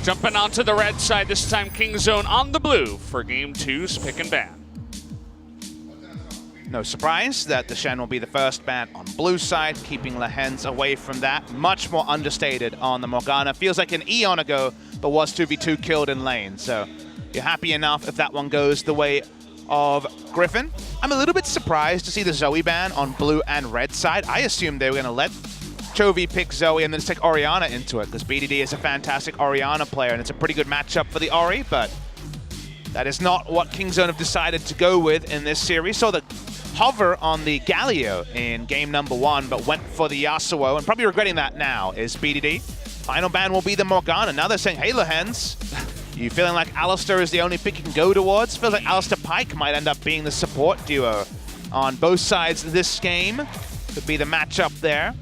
Jumping onto the red side, this time Kingzone on the blue for Game 2's pick and ban. No surprise that the Shen will be the first ban on blue side, keeping Lehens away from that. Much more understated on the Morgana. Feels like an eon ago, but was 2v2 killed in lane. So you're happy enough if that one goes the way of Griffin. I'm a little bit surprised to see the Zoe ban on blue and red side. I assumed they were going to let Chovy pick Zoe and then just take Orianna into it, because BDD is a fantastic Orianna player and it's a pretty good matchup for the Ori, but that is not what Kingzone have decided to go with in this series. Saw the hover on the Galio in game number 1, but went for the Yasuo, and probably regretting that now is BDD. Final ban will be the Morgana. Now they're saying, hey, Lehens, you feeling like Alistar is the only pick you can go towards? Feels like Alistar Pyke might end up being the support duo on both sides of this game. Could be the matchup there.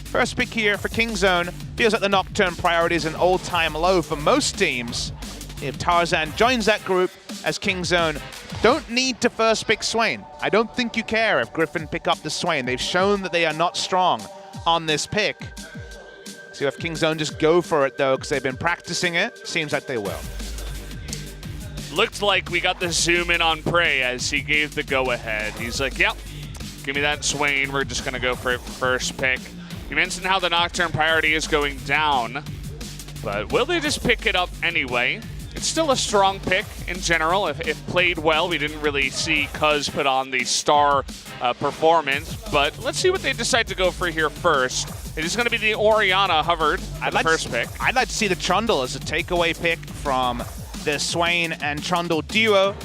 First pick here for Kingzone. Feels like the Nocturne priority is an all-time low for most teams. If Tarzan joins that group as Kingzone, don't need to first pick Swain. I don't think you care if Griffin pick up the Swain. They've shown that they are not strong on this pick. So if Kingzone just go for it though, because they've been practicing it, seems like they will. Looked like we got the zoom in on Prey as he gave the go-ahead. He's like, yep, give me that Swain. We're just gonna go for it first pick. You mentioned how the Nocturne priority is going down, but will they just pick it up anyway? It's still a strong pick in general. If played well, we didn't really see Cuz put on the star performance, but let's see what they decide to go for here first. It is going to be the Orianna hovered at the first pick. I'd like to see the Trundle as a takeaway pick from the Swain and Trundle duo,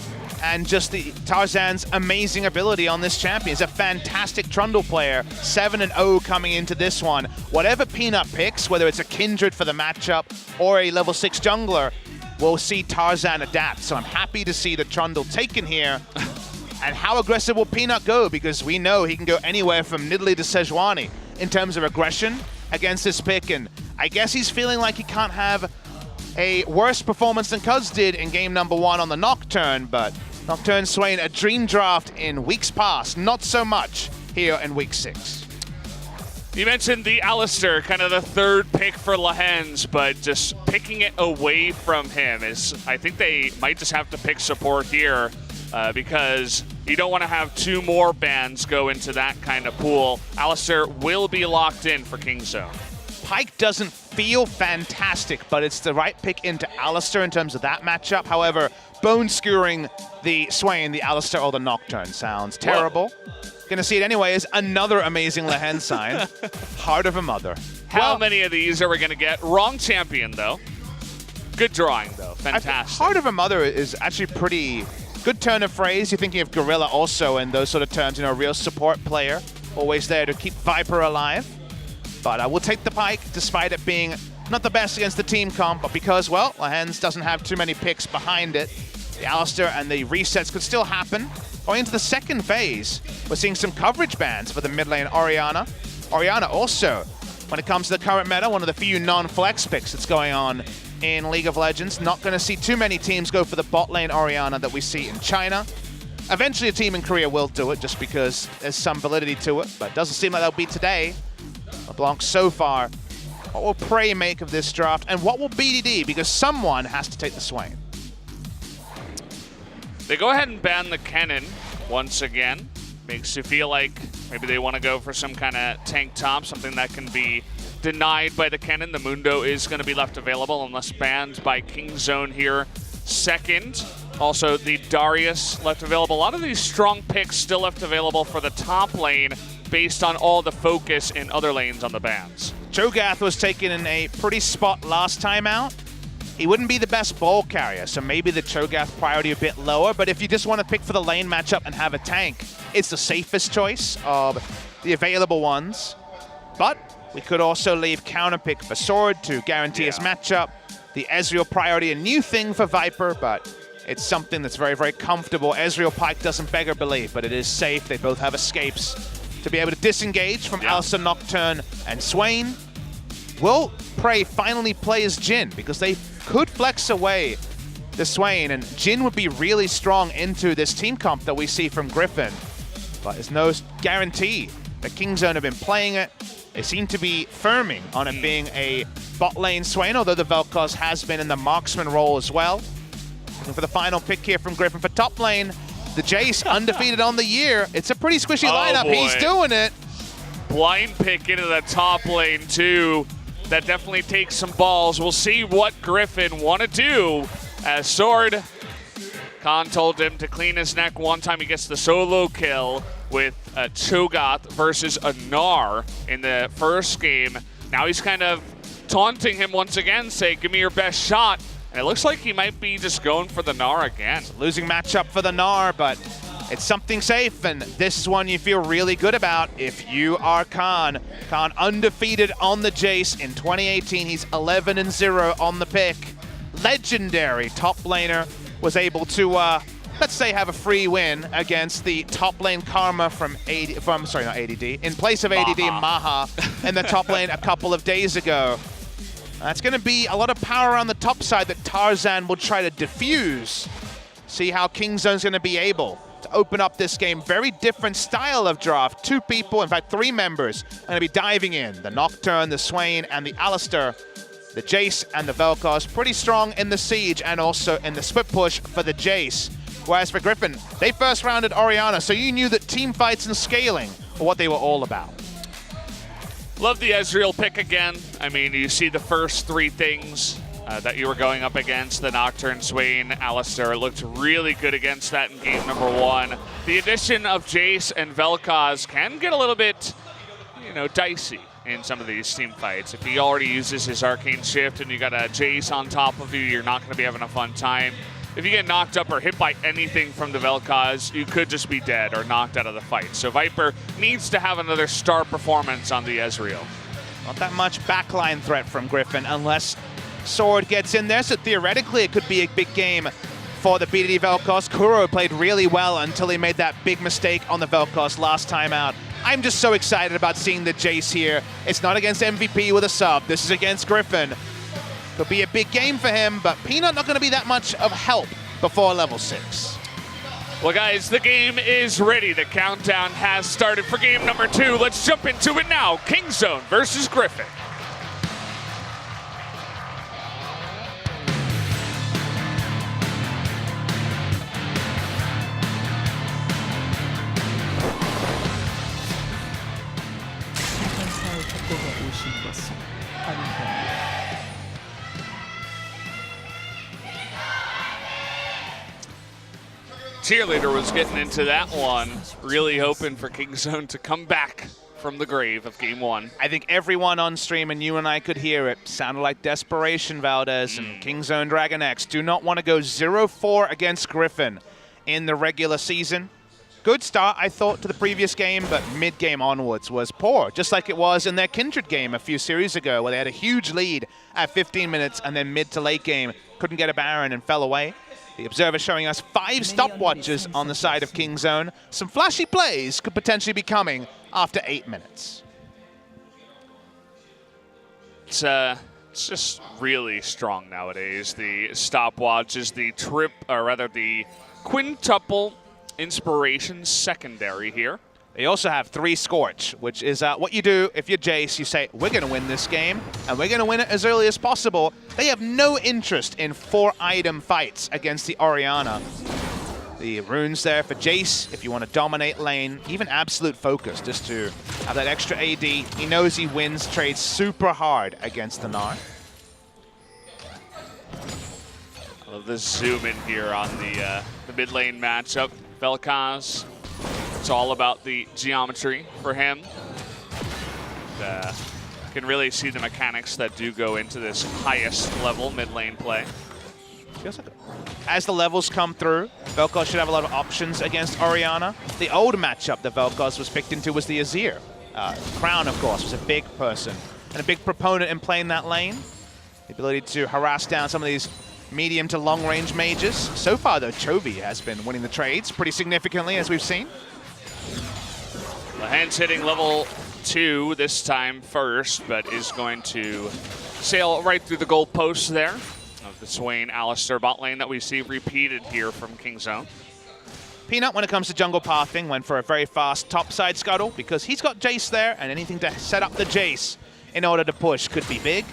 and just the Tarzan's amazing ability on this champion. He's a fantastic Trundle player, 7-0 coming into this one. Whatever Peanut picks, whether it's a Kindred for the matchup or a level 6 jungler, we'll see Tarzan adapt. So I'm happy to see the Trundle taken here. And how aggressive will Peanut go? Because we know he can go anywhere from Nidalee to Sejuani in terms of aggression against this pick. And I guess he's feeling like he can't have a worse performance than Cuz did in game number 1 on the Nocturne, but Nocturne Swain, a dream draft in weeks past, not so much here in week 6. You mentioned the Alistar, kind of the third pick for Lehens, but just picking it away from him is, I think they might just have to pick support here because you don't want to have 2 more bans go into that kind of pool. Alistar will be locked in for Kingzone. Pyke doesn't feel fantastic, but it's the right pick into Alistar in terms of that matchup. However, bone skewering the Swain, the Alistar, or the Nocturne sounds terrible. Whoa. Gonna see it anyway is another amazing Lehen sign. Heart of a mother. How many of these are we gonna get? Wrong champion though. Good drawing though, fantastic. Heart of a mother is actually pretty good turn of phrase. You're thinking of Gorilla also in those sort of terms, you know, a real support player. Always there to keep Viper alive. But I will take the Pyke, despite it being not the best against the team comp, but because, well, Lehens doesn't have too many picks behind it. The Alistar and the resets could still happen. Going into the second phase, we're seeing some coverage bans for the mid lane Orianna. Orianna also, when it comes to the current meta, one of the few non-flex picks that's going on in League of Legends. Not going to see too many teams go for the bot lane Orianna that we see in China. Eventually a team in Korea will do it just because there's some validity to it, but it doesn't seem like that'll be today. LeBlanc so far. What will Prey make of this draft, and what will BDD? Because someone has to take the Swain. They go ahead and ban the Kennen once again. Makes you feel like maybe they want to go for some kind of tank top, something that can be denied by the Kennen. The Mundo is going to be left available unless banned by Kingzone here second. Also, the Darius left available. A lot of these strong picks still left available for the top lane based on all the focus in other lanes on the bans. Cho'Gath was taken in a pretty spot last time out. He wouldn't be the best ball carrier, so maybe the Cho'Gath priority a bit lower, but if you just want to pick for the lane matchup and have a tank, it's the safest choice of the available ones. But we could also leave counter pick for Sword to guarantee his matchup. The Ezreal priority, a new thing for Viper, but it's something that's very, very comfortable. Ezreal Pyke doesn't beg or believe, but it is safe. They both have escapes to be able to disengage from Alistar, Nocturne, and Swain. Will Prey finally play as Jhin? Because they could flex away the Swain, and Jhin would be really strong into this team comp that we see from Griffin. But there's no guarantee. The Kingzone have been playing it. They seem to be firming on it being a bot lane Swain, although the Vel'Koz has been in the marksman role as well. Looking for the final pick here from Griffin for top lane. The Jace undefeated on the year. It's a pretty squishy lineup. Boy. He's doing it. Blind pick into the top lane too. That definitely takes some balls. We'll see what Griffin want to do as Sword. Khan told him to clean his neck one time. He gets the solo kill with a Cho'Gath versus a Gnar in the first game. Now he's kind of taunting him once again, saying, give me your best shot. And it looks like he might be just going for the Gnar again. Losing matchup for the Gnar, but it's something safe, and this is one you feel really good about if you are Khan. Khan undefeated on the Jace in 2018. He's 11-0 on the pick. Legendary top laner was able to, let's say, have a free win against the top lane Karma from not ADD, in place of ADD, Maha, in the top lane a couple of days ago. That's going to be a lot of power on the top side that Tarzan will try to diffuse. See how Kingzone's going to be able to open up this game. Very different style of draft. 2 people, in fact 3 members, are going to be diving in. The Nocturne, the Swain, and the Alistar. The Jace and the Vel'Koz pretty strong in the Siege and also in the split push for the Jace. Whereas for Griffin, they first rounded Orianna, so you knew that team fights and scaling were what they were all about. Love the Ezreal pick again. I mean, you see the first 3 things that you were going up against, the Nocturne, Swain, Alistar. Looked really good against that in game number 1. The addition of Jace and Vel'Koz can get a little bit, dicey in some of these team fights. If he already uses his Arcane Shift and you got a Jace on top of you, you're not going to be having a fun time. If you get knocked up or hit by anything from the Vel'Koz, you could just be dead or knocked out of the fight. So Viper needs to have another star performance on the Ezreal. Not that much backline threat from Griffin unless Sword gets in there, so theoretically it could be a big game for the BDD Vel'Koz. Kuro played really well until he made that big mistake on the Vel'Koz last time out. I'm just so excited about seeing the Jace here. It's not against MVP with a sub. This is against Griffin. Could be a big game for him, but Peanut not going to be that much of help before level 6. Well, guys, the game is ready. The countdown has started for game number 2. Let's jump into it now. Kingzone versus Griffin. Cheerleader was getting into that one, really hoping for Kingzone to come back from the grave of game 1. I think everyone on stream, and you and I could hear it, sounded like desperation, Valdez, and Kingzone DragonX do not want to go 0-4 against Griffin in the regular season. Good start, I thought, to the previous game, but mid-game onwards was poor, just like it was in their Kindred game a few series ago, where they had a huge lead at 15 minutes, and then mid to late game couldn't get a Baron and fell away. The Observer showing us 5 stopwatches on the side of Kingzone. Some flashy plays could potentially be coming after 8 minutes. It's just really strong nowadays. The stopwatch is the the quintuple inspiration secondary here. They also have 3 Scorch, which is what you do if you're Jace. You say, we're going to win this game, and we're going to win it as early as possible. They have no interest in 4-item fights against the Orianna. The runes there for Jace, if you want to dominate lane, even Absolute Focus, just to have that extra AD. He knows he wins trades super hard against the Gnar. I love the zoom in here on the mid lane matchup. Vel'Koz. It's all about the geometry for him. Can really see the mechanics that do go into this highest level mid lane play. As the levels come through, Vel'Koz should have a lot of options against Orianna. The old matchup that Vel'Koz was picked into was the Azir. Crown, of course, was a big person and a big proponent in playing that lane. The ability to harass down some of these medium to long range mages. So far, though, Chovy has been winning the trades pretty significantly, as we've seen. Lehens hitting level 2 this time first, but is going to sail right through the goalposts there of the Swain Alistar bot lane that we see repeated here from Kingzone. Peanut, when it comes to jungle pathing, went for a very fast topside scuttle because he's got Jace there, and anything to set up the Jace in order to push could be big.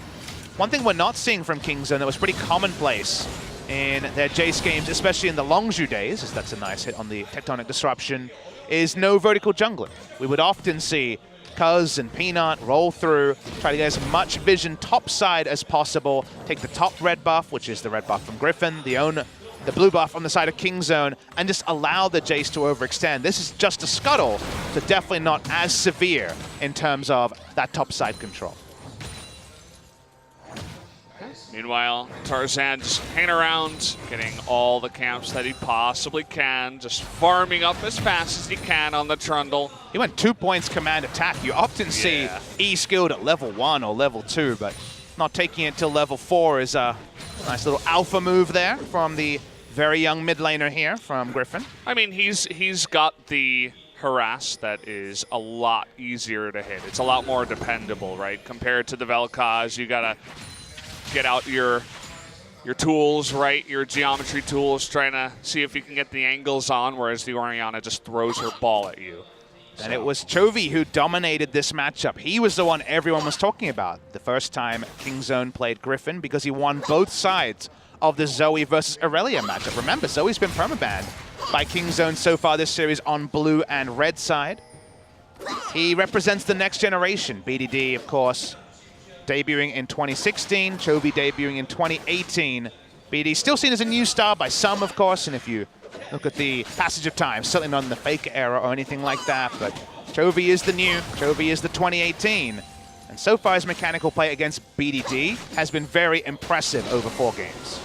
One thing we're not seeing from Kingzone that was pretty commonplace in their Jace games, especially in the Longzhu days, as that's a nice hit on the Tectonic Disruption, is no vertical jungling. We would often see Cuz and Peanut roll through, try to get as much vision topside as possible, take the top red buff, which is the red buff from Griffin, the blue buff on the side of Kingzone, and just allow the Jace to overextend. This is just a scuttle, so definitely not as severe in terms of that topside control. Meanwhile, Tarzan just hanging around, getting all the camps that he possibly can, just farming up as fast as he can on the Trundle. He went 2 points command attack. You often see E skilled at level 1 or level 2, but not taking it till level 4 is a nice little alpha move there from the very young mid laner here from Griffin. I mean, he's got the harass that is a lot easier to hit. It's a lot more dependable, right? Compared to the Vel'Koz, you gotta get out your tools, right? Your geometry tools, trying to see if you can get the angles on, whereas the Orianna just throws her ball at you. And it was Chovy who dominated this matchup. He was the one everyone was talking about the first time Kingzone played Griffin, because he won both sides of the Zoe versus Aurelia matchup. Remember, Zoe's been permabanned by Kingzone so far this series on blue and red side. He represents the next generation. BDD, of course, debuting in 2016, Chovy debuting in 2018. BD still seen as a new star by some, of course, and if you look at the passage of time, certainly not in the fake era or anything like that, but Chovy is the new, Chovy is the 2018. And so far his mechanical play against BDD has been very impressive over 4 games.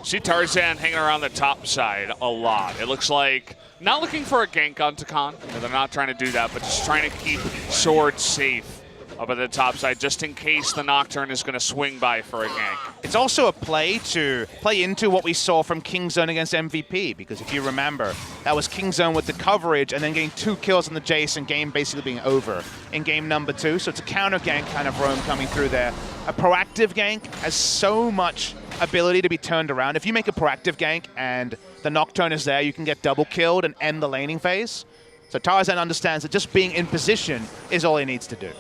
See Tarzan hanging around the top side a lot. It looks like not looking for a gank on Takan. They're not trying to do that, but just trying to keep Sword safe up at the top side, just in case the Nocturne is going to swing by for a gank. It's also a play to play into what we saw from Kingzone against MVP, because if you remember, that was Kingzone with the coverage and then getting 2 kills on the Jace and game basically being over in game number 2. So it's a counter gank kind of roam coming through there. A proactive gank has so much ability to be turned around. If you make a proactive gank and the Nocturne is there, you can get double killed and end the laning phase. So Tarzan understands that just being in position is all he needs to do.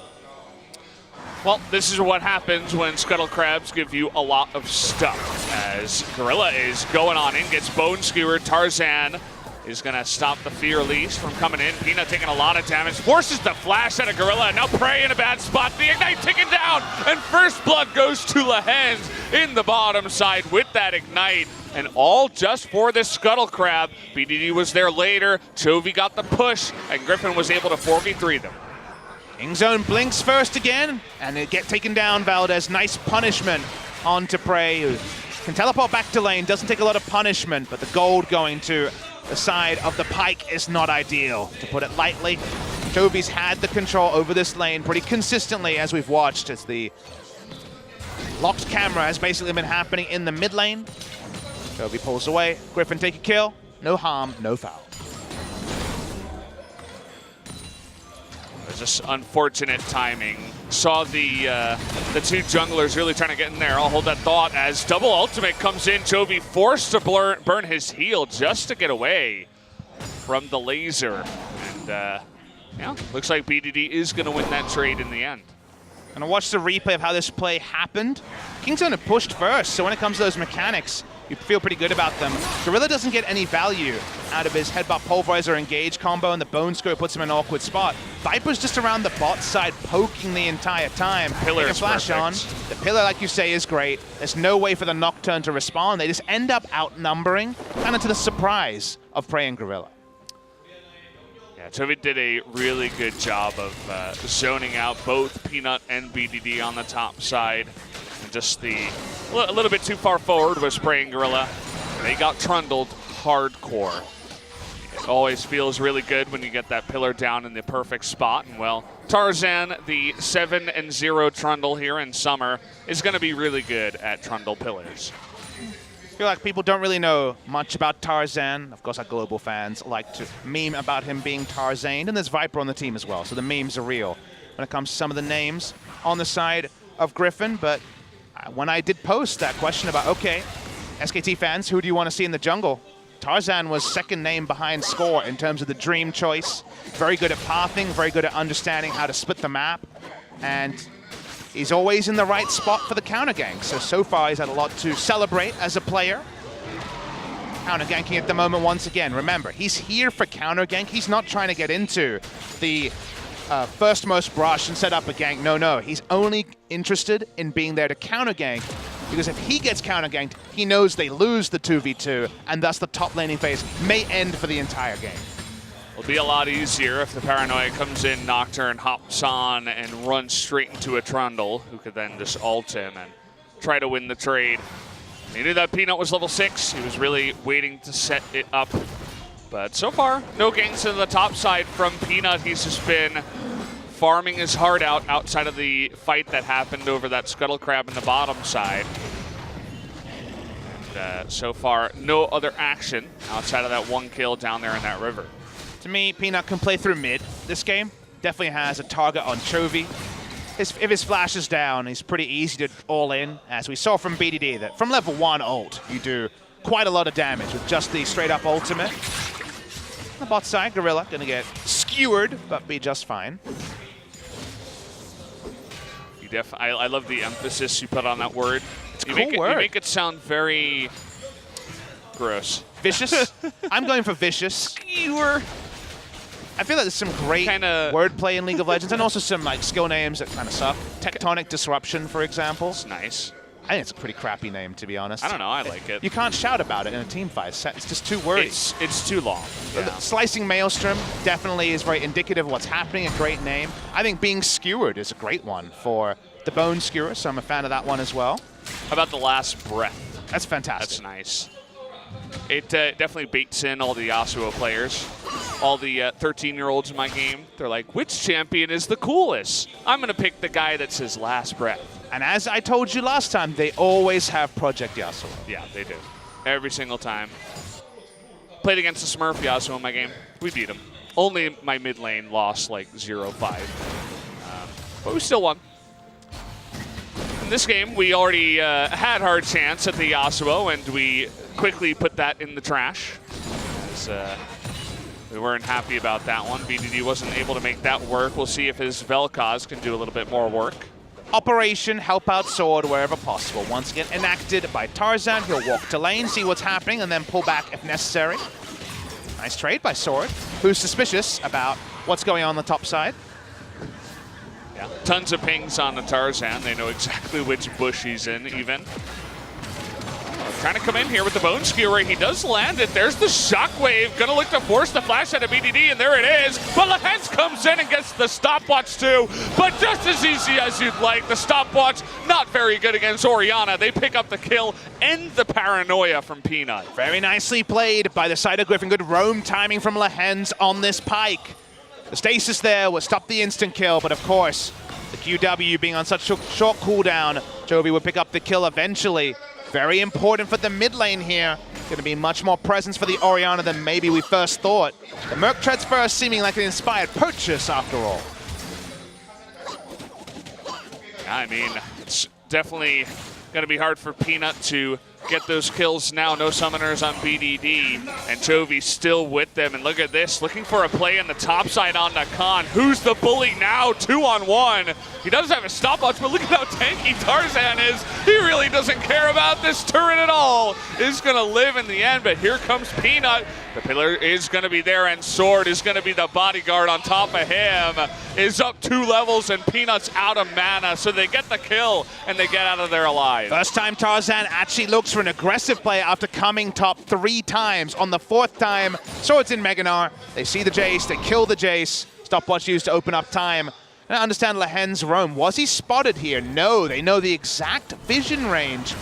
Well, this is what happens when Scuttle Crabs give you a lot of stuff. As Gorilla is going on in, gets bone skewered. Tarzan is going to stop the Fear Leash from coming in. Peanut taking a lot of damage, forces the flash out of Gorilla. Now Prey in a bad spot. The Ignite ticking down, and first blood goes to Lehens in the bottom side with that Ignite. And all just for this Scuttle Crab. BDD was there later. Chovy got the push, and Griffin was able to 4v3 them. Kingzone blinks first again, and it get taken down, Valdez. Nice punishment onto Prey, who can teleport back to lane. Doesn't take a lot of punishment, but the gold going to the side of the Pyke is not ideal, to put it lightly. Chovy's had the control over this lane pretty consistently, as we've watched, as the locked camera has basically been happening in the mid lane. Chovy pulls away. Griffin take a kill. No harm, no foul. Just unfortunate timing. Saw the 2 junglers really trying to get in there. I'll hold that thought as double ultimate comes in. Chovy forced to burn his heal just to get away from the laser. And yeah, looks like BDD is going to win that trade in the end. And I watched the replay of how this play happened. Kingzone had pushed first, so when it comes to those mechanics, you feel pretty good about them. Gorilla doesn't get any value out of his Headbutt Pulverizer Engage combo, and the Bone Scope puts him in an awkward spot. Viper's just around the bot side poking the entire time. Pillar is flash perfect. on. The pillar, like you say, is great. There's no way for the Nocturne to respond. They just end up outnumbering, kind of to the surprise of Prey and Gorilla. Yeah, Chovy did a really good job of zoning out both Peanut and BDD on the top side. And just a little bit too far forward was Prey and Gorilla. They got trundled hardcore. It always feels really good when you get that pillar down in the perfect spot. And well, Tarzan, the 7-0 trundle here in Summer, is going to be really good at trundle pillars. I feel like people don't really know much about Tarzan. Of course, our global fans like to meme about him being Tarzaned, and there's Viper on the team as well, so the memes are real when it comes to some of the names on the side of Griffin. But when I did post that question about, okay, SKT fans, who do you want to see in the jungle? Tarzan was second name behind Score in terms of the dream choice. Very good at pathing, very good at understanding how to split the map. And he's always in the right spot for the counter gank. So far he's had a lot to celebrate as a player. Counter ganking at the moment once again. Remember, he's here for counter gank. He's not trying to get into the first most brush and set up a gank. No, he's only interested in being there to counter gank, because if he gets counter ganked, he knows they lose the 2v2, and thus the top laning phase may end for the entire game. It'll be a lot easier if the Paranoia comes in, Nocturne hops on, and runs straight into a Trundle, who could then just ult him and try to win the trade. He knew that Peanut was level 6. He was really waiting to set it up. But so far, no ganks to the top side from Peanut. He's just been farming his heart out outside of the fight that happened over that Scuttle Crab in the bottom side. And so far, no other action outside of that 1 kill down there in that river. To me, Peanut can play through mid this game. Definitely has a target on Chovy. If his flash is down, he's pretty easy to all in, as we saw from BDD, that from level 1 ult, you do quite a lot of damage with just the straight up ultimate. On the bot side, Gorilla gonna get skewered, but be just fine. I love the emphasis you put on that word. It's a cool word. You make it sound very gross. Vicious? I'm going for vicious. Skewer. I feel like there's some great wordplay in League of Legends, and also some like skill names that kind of suck. Tectonic Disruption, for example. It's nice. I think it's a pretty crappy name, to be honest. I don't know, I like it. You can't shout about it in a team fight. It's just too wordy. It's too long. Yeah. Slicing Maelstrom definitely is very indicative of what's happening, a great name. I think being skewered is a great one for the Bone Skewer, so I'm a fan of that one as well. How about the Last Breath? That's fantastic. That's nice. It definitely baits in all the Yasuo players. All the 13-year-olds in my game, they're like, which champion is the coolest? I'm going to pick the guy that says Last Breath. And as I told you last time, they always have Project Yasuo. Yeah, they do. Every single time. Played against the Smurf Yasuo in my game. We beat him. Only my mid lane lost like 0-5. But we still won. In this game, we already had our chance at the Yasuo, and we quickly put that in the trash. As, we weren't happy about that one. BDD wasn't able to make that work. We'll see if his Vel'Koz can do a little bit more work. Operation Help Out Sword wherever possible. Once again enacted by Tarzan. He'll walk to lane, see what's happening, and then pull back if necessary. Nice trade by Sword, who's suspicious about what's going on the top side. Yeah, tons of pings on the Tarzan. They know exactly which bush he's in, even. Trying to come in here with the Bone Skewer. He does land it. There's the Shockwave. Gonna look to force the flash out of BDD, and there it is. But Lehens comes in and gets the stopwatch too. But just as easy as you'd like. The stopwatch, not very good against Orianna. They pick up the kill and the Paranoia from Peanut. Very nicely played by the side of Griffin. Good roam timing from Lehens on this pike. The stasis there will stop the instant kill, but of course, the QW being on such a short cooldown, Chovy will pick up the kill eventually. Very important for the mid lane here. Going to be much more presence for the Orianna than maybe we first thought. The Merc treads first, seeming like an inspired purchase after all. I mean, it's definitely going to be hard for Peanut to get those kills now. No summoners on BDD, and Chovy still with them. And look at this, looking for a play on the top side on Nakan. Who's the bully now? 2-on-1. He does have a stopwatch, but look at how tanky Tarzan is. He really doesn't care about this turret at all. Is going to live in the end, but here comes Peanut. The pillar is going to be there, and Sword is going to be the bodyguard on top of him. Is up 2 levels, and Peanut's out of mana, so they get the kill, and they get out of there alive. First time Tarzan actually looks for an aggressive play after coming top 3 times. On the 4th time, Sword's in Meganar. They see the Jace, they kill the Jace. Stopwatch used to open up time. And I understand Lehens' roam. Was he spotted here? No, they know the exact vision range.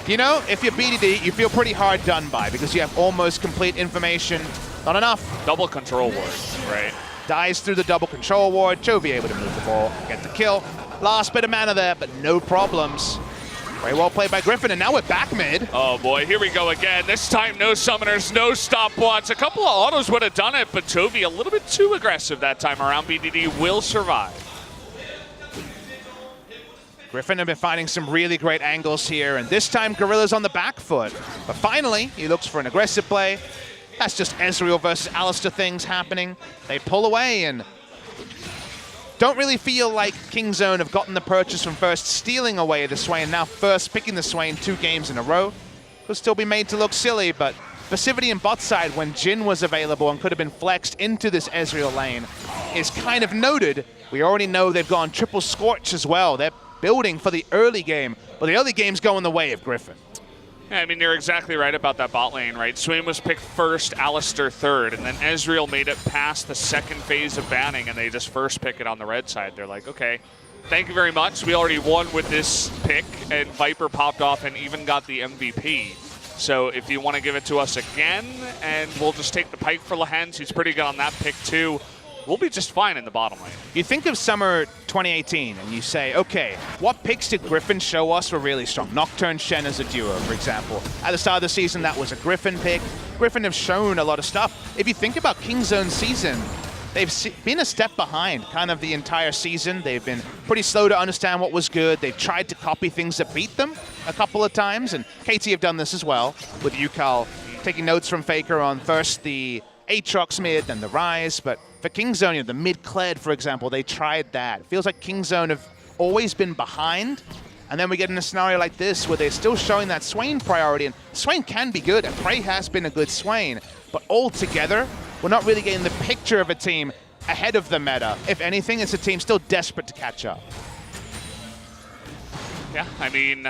You know, if you're BDD, you feel pretty hard done by because you have almost complete information. Not enough. Double control ward, right? Dies through the double control ward. Chovy able to move the ball, get the kill. Last bit of mana there, but no problems. Very well played by Griffin, and now we're back mid. Oh boy, here we go again. This time no summoners, no stopwatch. A couple of autos would have done it, but Chovy a little bit too aggressive that time around. BDD will survive. Griffin have been finding some really great angles here, and this time Gorilla's on the back foot. But finally, he looks for an aggressive play. That's just Ezreal versus Alistar things happening. They pull away, and Don't really feel like Kingzone have gotten the purchase from first stealing away the Swain, now first picking the Swain 2 games in a row. Could still be made to look silly, but passivity in bot side when Jhin was available and could have been flexed into this Ezreal lane is kind of noted. We already know they've gone triple Scorch as well. They're building for the early game, but the early game's going the way of Griffin. Yeah, I mean, you're exactly right about that bot lane, right? Swain was picked first, Alistar third, and then Ezreal made it past the second phase of banning, and they just first pick it on the red side. They're like, okay, thank you very much. We already won with this pick, and Viper popped off and even got the MVP. So if you want to give it to us again, and we'll just take the Pike for Lehens, he's pretty good on that pick too, we'll be just fine in the bottom lane. You think of Summer 2018 and you say, okay, what picks did Griffin show us were really strong? Nocturne, Shen as a duo, for example. At the start of the season, that was a Griffin pick. Griffin have shown a lot of stuff. If you think about Kingzone's season, they've been a step behind kind of the entire season. They've been pretty slow to understand what was good. They've tried to copy things that beat them a couple of times, and KT have done this as well, with Yukal taking notes from Faker on first the Aatrox mid, then the Rise, but for Kingzone, the mid-Kled, for example, they tried that. It feels like Kingzone have always been behind, and then we get in a scenario like this where they're still showing that Swain priority, and Swain can be good, and Prey has been a good Swain, but altogether, we're not really getting the picture of a team ahead of the meta. If anything, it's a team still desperate to catch up. Yeah, I mean,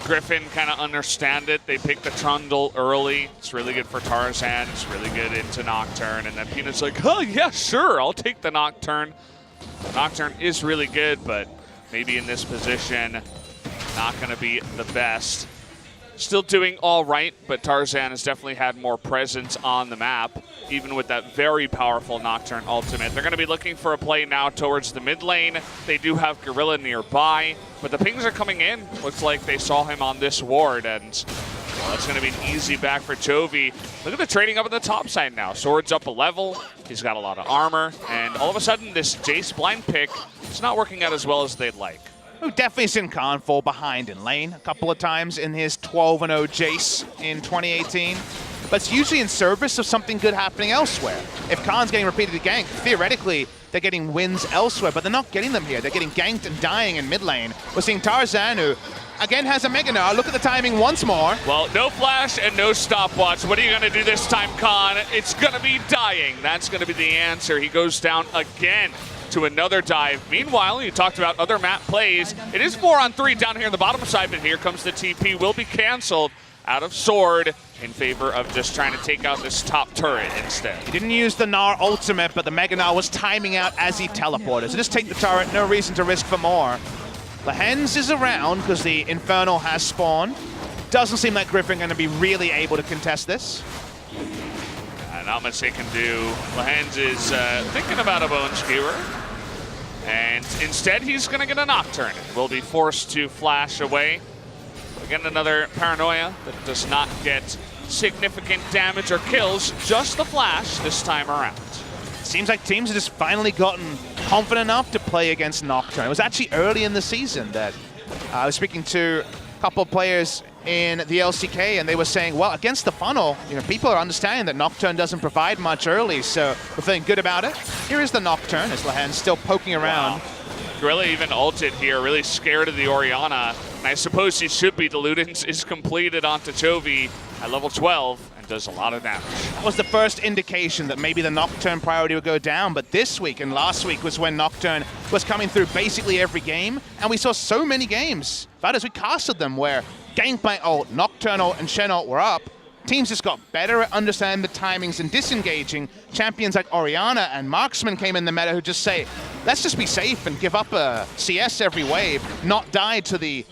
Griffin kind of understand it. They picked the Trundle early. It's really good for Tarzan. It's really good into Nocturne. And then Peanut's like, oh, yeah, sure, I'll take the Nocturne. Nocturne is really good, but maybe in this position, not going to be the best. Still doing all right, but Tarzan has definitely had more presence on the map, even with that very powerful Nocturne ultimate. They're going to be looking for a play now towards the mid lane. They do have Gorilla nearby, but the pings are coming in. Looks like they saw him on this ward, and well, that's going to be an easy back for Chovy. Look at the trading up at the top side now. Sword's up a level. He's got a lot of armor, and all of a sudden, this Jace blind pick is not working out as well as they'd like. We've definitely seen Khan fall behind in lane a couple of times in his 12-0 Jace in 2018. But it's usually in service of something good happening elsewhere. If Khan's getting repeatedly ganked, theoretically, they're getting wins elsewhere, but they're not getting them here. They're getting ganked and dying in mid lane. We're seeing Tarzan, who, again, has a Mega Gnar. Look at the timing once more. Well, no flash and no stopwatch. What are you going to do this time, Khan? It's going to be dying. That's going to be the answer. He goes down again to another dive. Meanwhile, you talked about other map plays. It is 4-on-3 down here on the bottom side, but here comes the TP. Will be canceled out of Sword in favor of just trying to take out this top turret instead. He didn't use the Gnar ultimate, but the Mega Gnar was timing out as he teleported. So just take the turret, no reason to risk for more. Lehens is around because the Infernal has spawned. Doesn't seem like Griffin going to be really able to contest this. Not much they can do. Lehens is thinking about a Bone Skewer. And instead, he's going to get a Nocturne. Will be forced to flash away. Again, another Paranoia that does not get significant damage or kills. Just the flash this time around. Seems like teams have just finally gotten confident enough to play against Nocturne. It was actually early in the season that I was speaking to a couple of players in the LCK, and they were saying, well, against the funnel, people are understanding that Nocturne doesn't provide much early, so we're feeling good about it. Here is the Nocturne, as Lehens still poking around. Wow. Gorilla even ulted here, really scared of the Orianna, and I suppose he should be. The Ludens is completed onto Chovy at level 12, and does a lot of damage. That was the first indication that maybe the Nocturne priority would go down, but this week and last week was when Nocturne was coming through basically every game, and we saw so many games, about as we casted them, where Gangplank ult, Nocturne ult, and Shen ult were up. Teams just got better at understanding the timings and disengaging. Champions like Orianna and Marksman came in the meta who just say, let's just be safe and give up a CS every wave, not die to the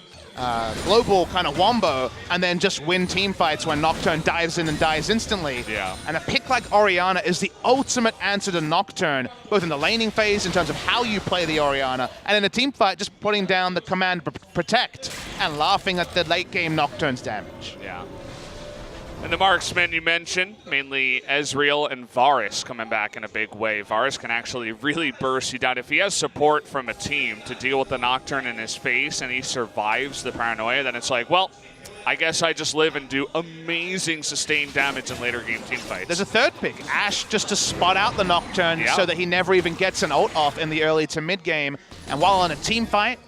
global kind of wombo, and then just win team fights when Nocturne dives in and dies instantly. Yeah. And a pick like Orianna is the ultimate answer to Nocturne, both in the laning phase in terms of how you play the Orianna, and in a team fight just putting down the command protect and laughing at the late game Nocturne's damage. Yeah. And the marksmen you mentioned, mainly Ezreal and Varus coming back in a big way. Varus can actually really burst you down. If he has support from a team to deal with the Nocturne in his face and he survives the paranoia, then it's like, well, I guess I just live and do amazing sustained damage in later game team fights. There's a third pick, Ashe, just to spot out the Nocturne so that he never even gets an ult off in the early to mid game. And while on a team fight,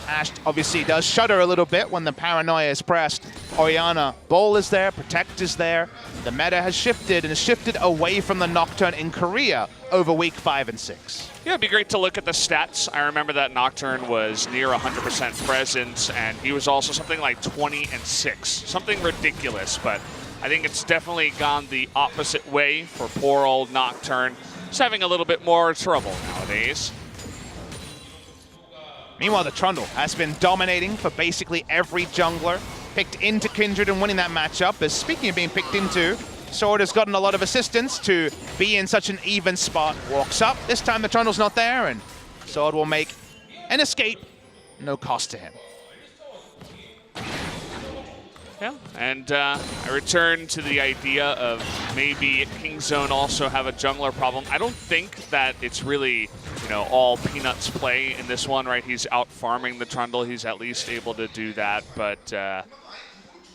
Ashe obviously does shudder a little bit when the paranoia is pressed. Orianna, Bowl is there, Protect is there. The meta has shifted and has shifted away from the Nocturne in Korea over week 5 and 6. Yeah, it'd be great to look at the stats. I remember that Nocturne was near 100% presence, and he was also something like 20 and 6. Something ridiculous, but I think it's definitely gone the opposite way for poor old Nocturne. He's having a little bit more trouble nowadays. Meanwhile, the Trundle has been dominating for basically every jungler. Picked into Kindred and winning that matchup. As speaking of being picked into, Sword has gotten a lot of assistance to be in such an even spot. Walks up. This time the Trundle's not there, and Sword will make an escape. No cost to him. Yeah, and I return to the idea of maybe Kingzone also have a jungler problem. I don't think that it's really, you know, all Peanut's play in this one, right? He's out farming the Trundle. He's at least able to do that, but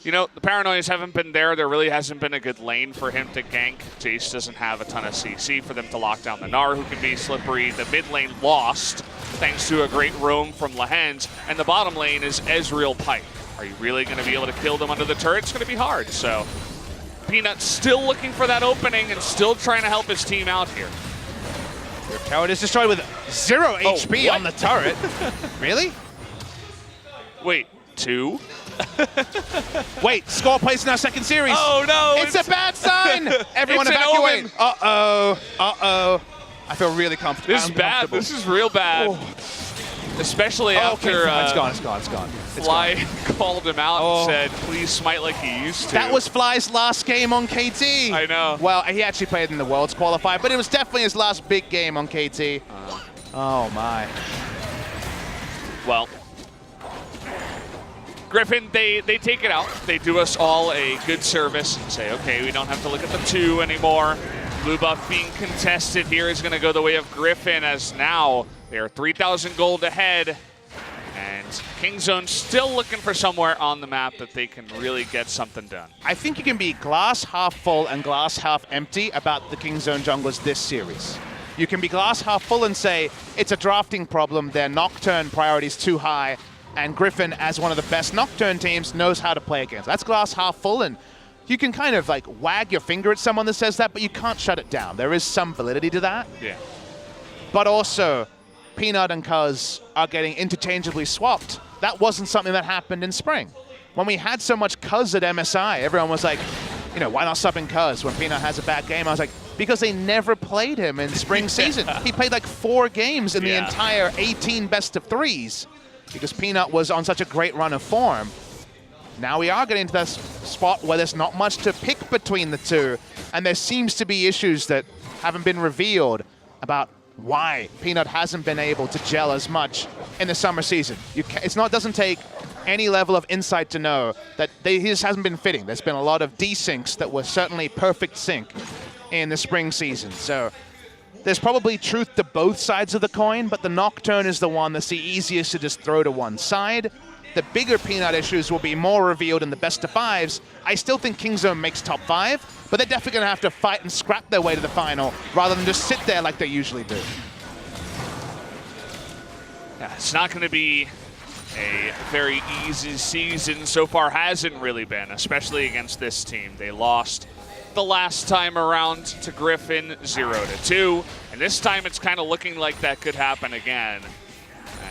you know, the Paranoias haven't been there. There really hasn't been a good lane for him to gank. Jace doesn't have a ton of CC for them to lock down the Gnar, who can be slippery. The mid lane lost thanks to a great roam from Lehends, and the bottom lane is Ezreal Pike. Are you really going to be able to kill them under the turret? It's going to be hard. So Peanut still looking for that opening and still trying to help his team out here. Your tower is destroyed with 0 HP on the turret. Really? Wait, 2? Wait, score placed in our second series. Oh no! It's a bad sign! Everyone evacuate. Uh-oh. Uh-oh. I feel really comfortable. This is bad. This is real bad. Oh. Especially after it's gone. Fly called him out and said, please smite like he used to. That was Fly's last game on KT. I know. Well, he actually played in the Worlds qualifier, but it was definitely his last big game on KT. Oh, my. Well, Griffin, they take it out. They do us all a good service and say, okay, we don't have to look at the 2 anymore. Blue buff being contested here is going to go the way of Griffin, as now they are 3,000 gold ahead. And Kingzone still looking for somewhere on the map that they can really get something done. I think you can be glass half full and glass half empty about the Kingzone junglers this series. You can be glass half full and say, it's a drafting problem, their Nocturne priority is too high, and Griffin, as one of the best Nocturne teams, knows how to play against. That's glass half full, and you can kind of like wag your finger at someone that says that, but you can't shut it down. There is some validity to that. Yeah. But also, Peanut and Cuz are getting interchangeably swapped. That wasn't something that happened in spring. When we had so much Cuz at MSI, everyone was like, you know, why not sub in Cuz when Peanut has a bad game? I was like, because they never played him in spring season. He played like 4 games in the entire 18 best of 3s because Peanut was on such a great run of form. Now we are getting to that spot where there's not much to pick between the two, and there seems to be issues that haven't been revealed about why Peanut hasn't been able to gel as much in the summer season. Doesn't take any level of insight to know that he just hasn't been fitting. There's been a lot of desyncs that were certainly perfect sync in the spring season. So there's probably truth to both sides of the coin, but the Nocturne is the one that's the easiest to just throw to one side. The bigger Peanut issues will be more revealed in the best of 5s. I still think Kingzone makes top 5, but they're definitely going to have to fight and scrap their way to the final rather than just sit there like they usually do. Yeah, it's not going to be a very easy season. So far hasn't really been, especially against this team. They lost the last time around to Griffin 0-2, and this time it's kind of looking like that could happen again,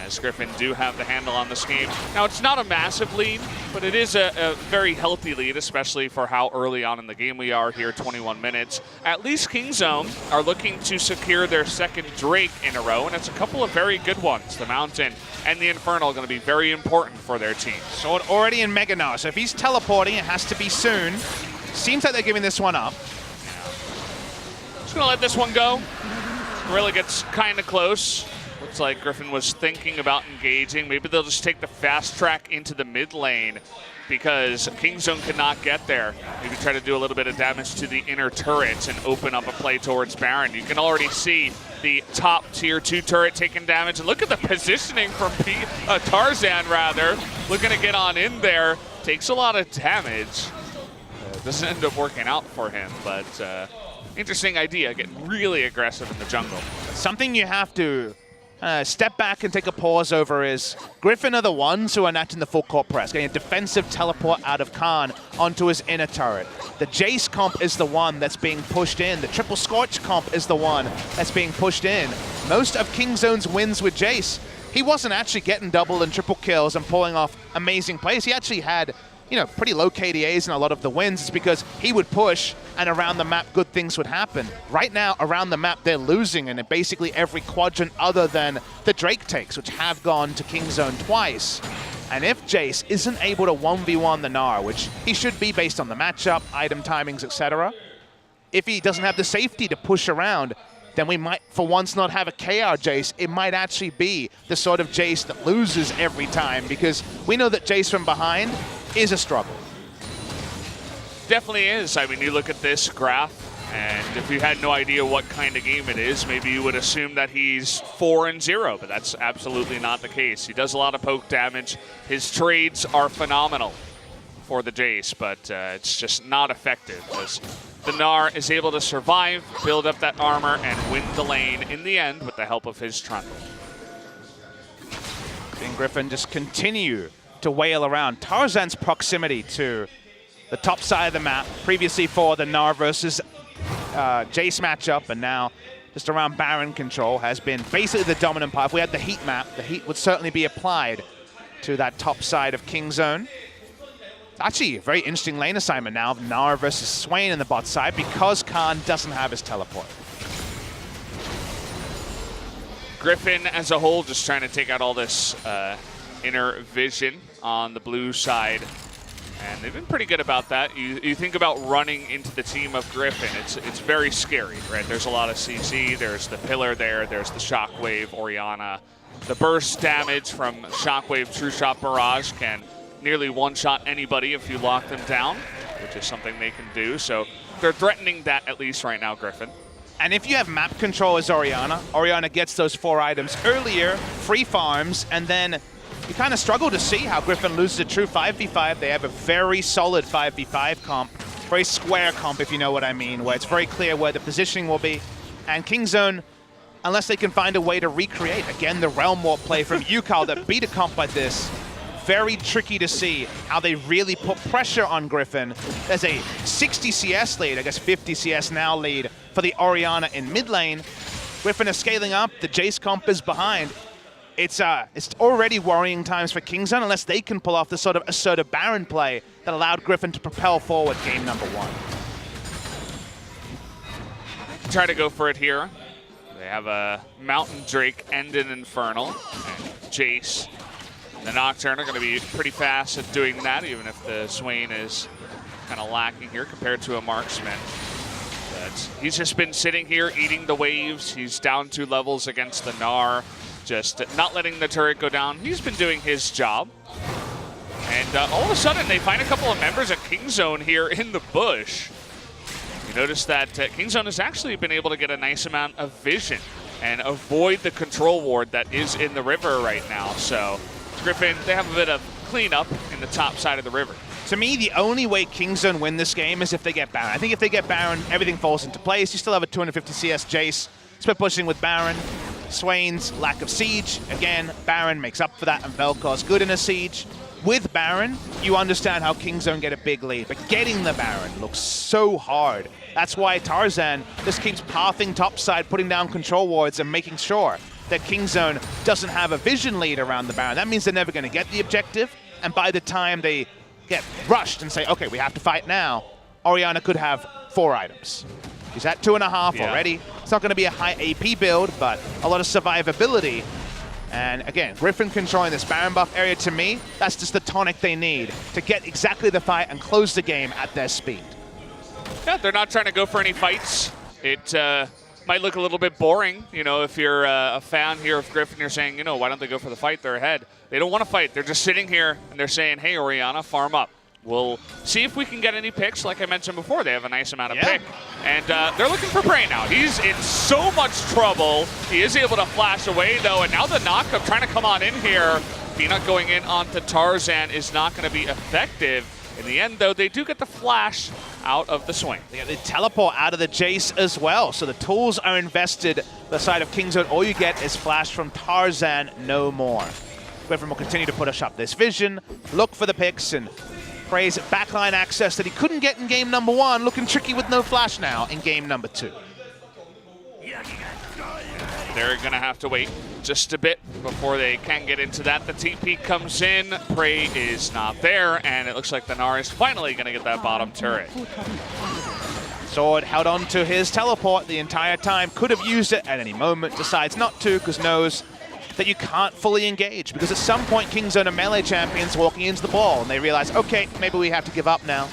as Griffin do have the handle on this game. Now, it's not a massive lead, but it is a very healthy lead, especially for how early on in the game we are here, 21 minutes. At least Kingzone are looking to secure their second Drake in a row, and it's a couple of very good ones. The Mountain and the Infernal are going to be very important for their team. Sword already in Mega Gnar, so if he's teleporting, it has to be soon. Seems like they're giving this one up. Just going to let this one go. Gorilla gets kind of close. looked like Griffin was thinking about engaging. Maybe they'll just take the fast track into the mid lane because Kingzone could not get there. Maybe try to do a little bit of damage to the inner turrets and open up a play towards Baron. You can already see the top tier 2 turret taking damage. And look at the positioning from Tarzan, rather. Looking to get on in there. Takes a lot of damage. Doesn't end up working out for him, but interesting idea, getting really aggressive in the jungle. Something you have to step back and take a pause over is Griffin are the ones who are not in the full court press, getting a defensive teleport out of Khan onto his inner turret. The Jace comp is the one that's being pushed in. The Triple Scorch comp is the one that's being pushed in. Most of Kingzone's wins with Jace, he wasn't actually getting double and triple kills and pulling off amazing plays. He actually had, you know, pretty low KDAs in a lot of the wins. It's because he would push and around the map good things would happen. Right now, around the map, they're losing in basically every quadrant other than the Drake takes, which have gone to Kingzone twice. And if Jace isn't able to 1v1 the Gnar, which he should be based on the matchup, item timings, etc., if he doesn't have the safety to push around, then we might, for once, not have a KR Jace. It might actually be the sort of Jace that loses every time, because we know that Jace from behind is a struggle. Definitely is. I mean, you look at this graph, and if you had no idea what kind of game it is, maybe you would assume that he's 4-0, but that's absolutely not the case. He does a lot of poke damage. His trades are phenomenal for the Jace, but it's just not effective, as the Gnar is able to survive, build up that armor, and win the lane in the end with the help of his trundle. Seeing Griffin just continue to wail around. Tarzan's proximity to the top side of the map, previously for the Gnar versus Jace matchup, and now just around Baron control, has been basically the dominant part. If we had the heat map, the heat would certainly be applied to that top side of Kingzone. Actually, a very interesting lane assignment now of Gnar versus Swain in the bot side because Khan doesn't have his teleport. Griffin as a whole just trying to take out all this inner vision on the blue side. And they've been pretty good about that. You think about running into the team of Griffin, it's very scary, right? There's a lot of CC, there's the pillar there, there's the Shockwave, Orianna. The burst damage from Shockwave, True Shot, Barrage can nearly one-shot anybody if you lock them down, which is something they can do. So they're threatening that at least right now, Griffin. And if you have map control as Orianna, Orianna gets those 4 items earlier, free farms, and then you kind of struggle to see how Griffin loses a true 5v5. They have a very solid 5v5 comp, very square comp if you know what I mean, where it's very clear where the positioning will be. And Kingzone, unless they can find a way to recreate, again, the Realm Warp play from Yukal that beat a comp like this, very tricky to see how they really put pressure on Griffin. There's a 60 CS lead, I guess 50 CS now lead for the Orianna in mid lane. Griffin is scaling up, the Jace comp is behind. It's already worrying times for Kingzone unless they can pull off the sort of assertive Baron play that allowed Griffin to propel forward game number 1. Try to go for it here. They have a Mountain Drake and an Infernal, and Jace. The Nocturne are going to be pretty fast at doing that, even if the Swain is kind of lacking here compared to a Marksman. But he's just been sitting here eating the waves. He's down 2 levels against the Gnar, just not letting the turret go down. He's been doing his job. And all of a sudden, they find a couple of members of Kingzone here in the bush. You notice that Kingzone has actually been able to get a nice amount of vision and avoid the control ward that is in the river right now. So Griffin, they have a bit of cleanup in the top side of the river. To me, the only way Kingzone win this game is if they get Baron. I think if they get Baron, everything falls into place. You still have a 250 CS Jace. Split pushing with Baron. Swain's lack of siege. Again, Baron makes up for that, and Vel'Koz good in a siege. With Baron, you understand how Kingzone get a big lead, but getting the Baron looks so hard. That's why Tarzan just keeps pathing topside, putting down control wards, and making sure that Kingzone doesn't have a vision lead around the Baron. That means they're never going to get the objective, and by the time they get rushed and say, okay, we have to fight now, Orianna could have 4 items. He's at 2.5 already. It's not going to be a high AP build, but a lot of survivability. And again, Griffin controlling this Baron buff area, to me, that's just the tonic they need to get exactly the fight and close the game at their speed. Yeah, they're not trying to go for any fights. It might look a little bit boring, you know, if you're a fan here of Griffin, you're saying, you know, why don't they go for the fight? They're ahead. They don't want to fight. They're just sitting here and they're saying, hey, Orianna, farm up. We'll see if we can get any picks. Like I mentioned before, they have a nice amount of pick. And they're looking for Prey now. He's in so much trouble. He is able to flash away, though. And now the knockup trying to come on in here. Peanut going in onto Tarzan is not going to be effective. In the end, though, they do get the flash out of the swing. They get the teleport out of the Jace as well. So the tools are invested the side of Kingzone. All you get is flash from Tarzan, no more. Griffin will continue to push up this vision, look for the picks, and Prey's backline access that he couldn't get in game number 1, looking tricky with no flash now in game number 2. They're going to have to wait just a bit before they can get into that. The TP comes in, Prey is not there, and it looks like the Gnar is finally going to get that bottom turret. Sword held on to his teleport the entire time, could have used it at any moment, decides not to because knows that you can't fully engage, because at some point Kingzone are melee champions walking into the ball and they realize, okay, maybe we have to give up now.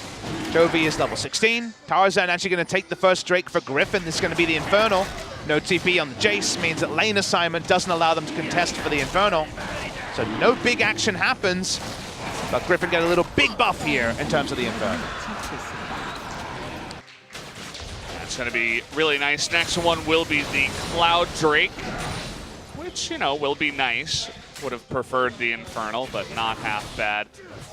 Jovi is level 16. Tarzan actually going to take the first Drake for Griffin. This is going to be the Infernal. No TP on the Jace means that lane assignment doesn't allow them to contest for the Infernal. So no big action happens, but Griffin get a little big buff here in terms of the Infernal. That's going to be really nice. Next one will be the Cloud Drake, which, you know, will be nice. Would have preferred the Infernal, but not half bad.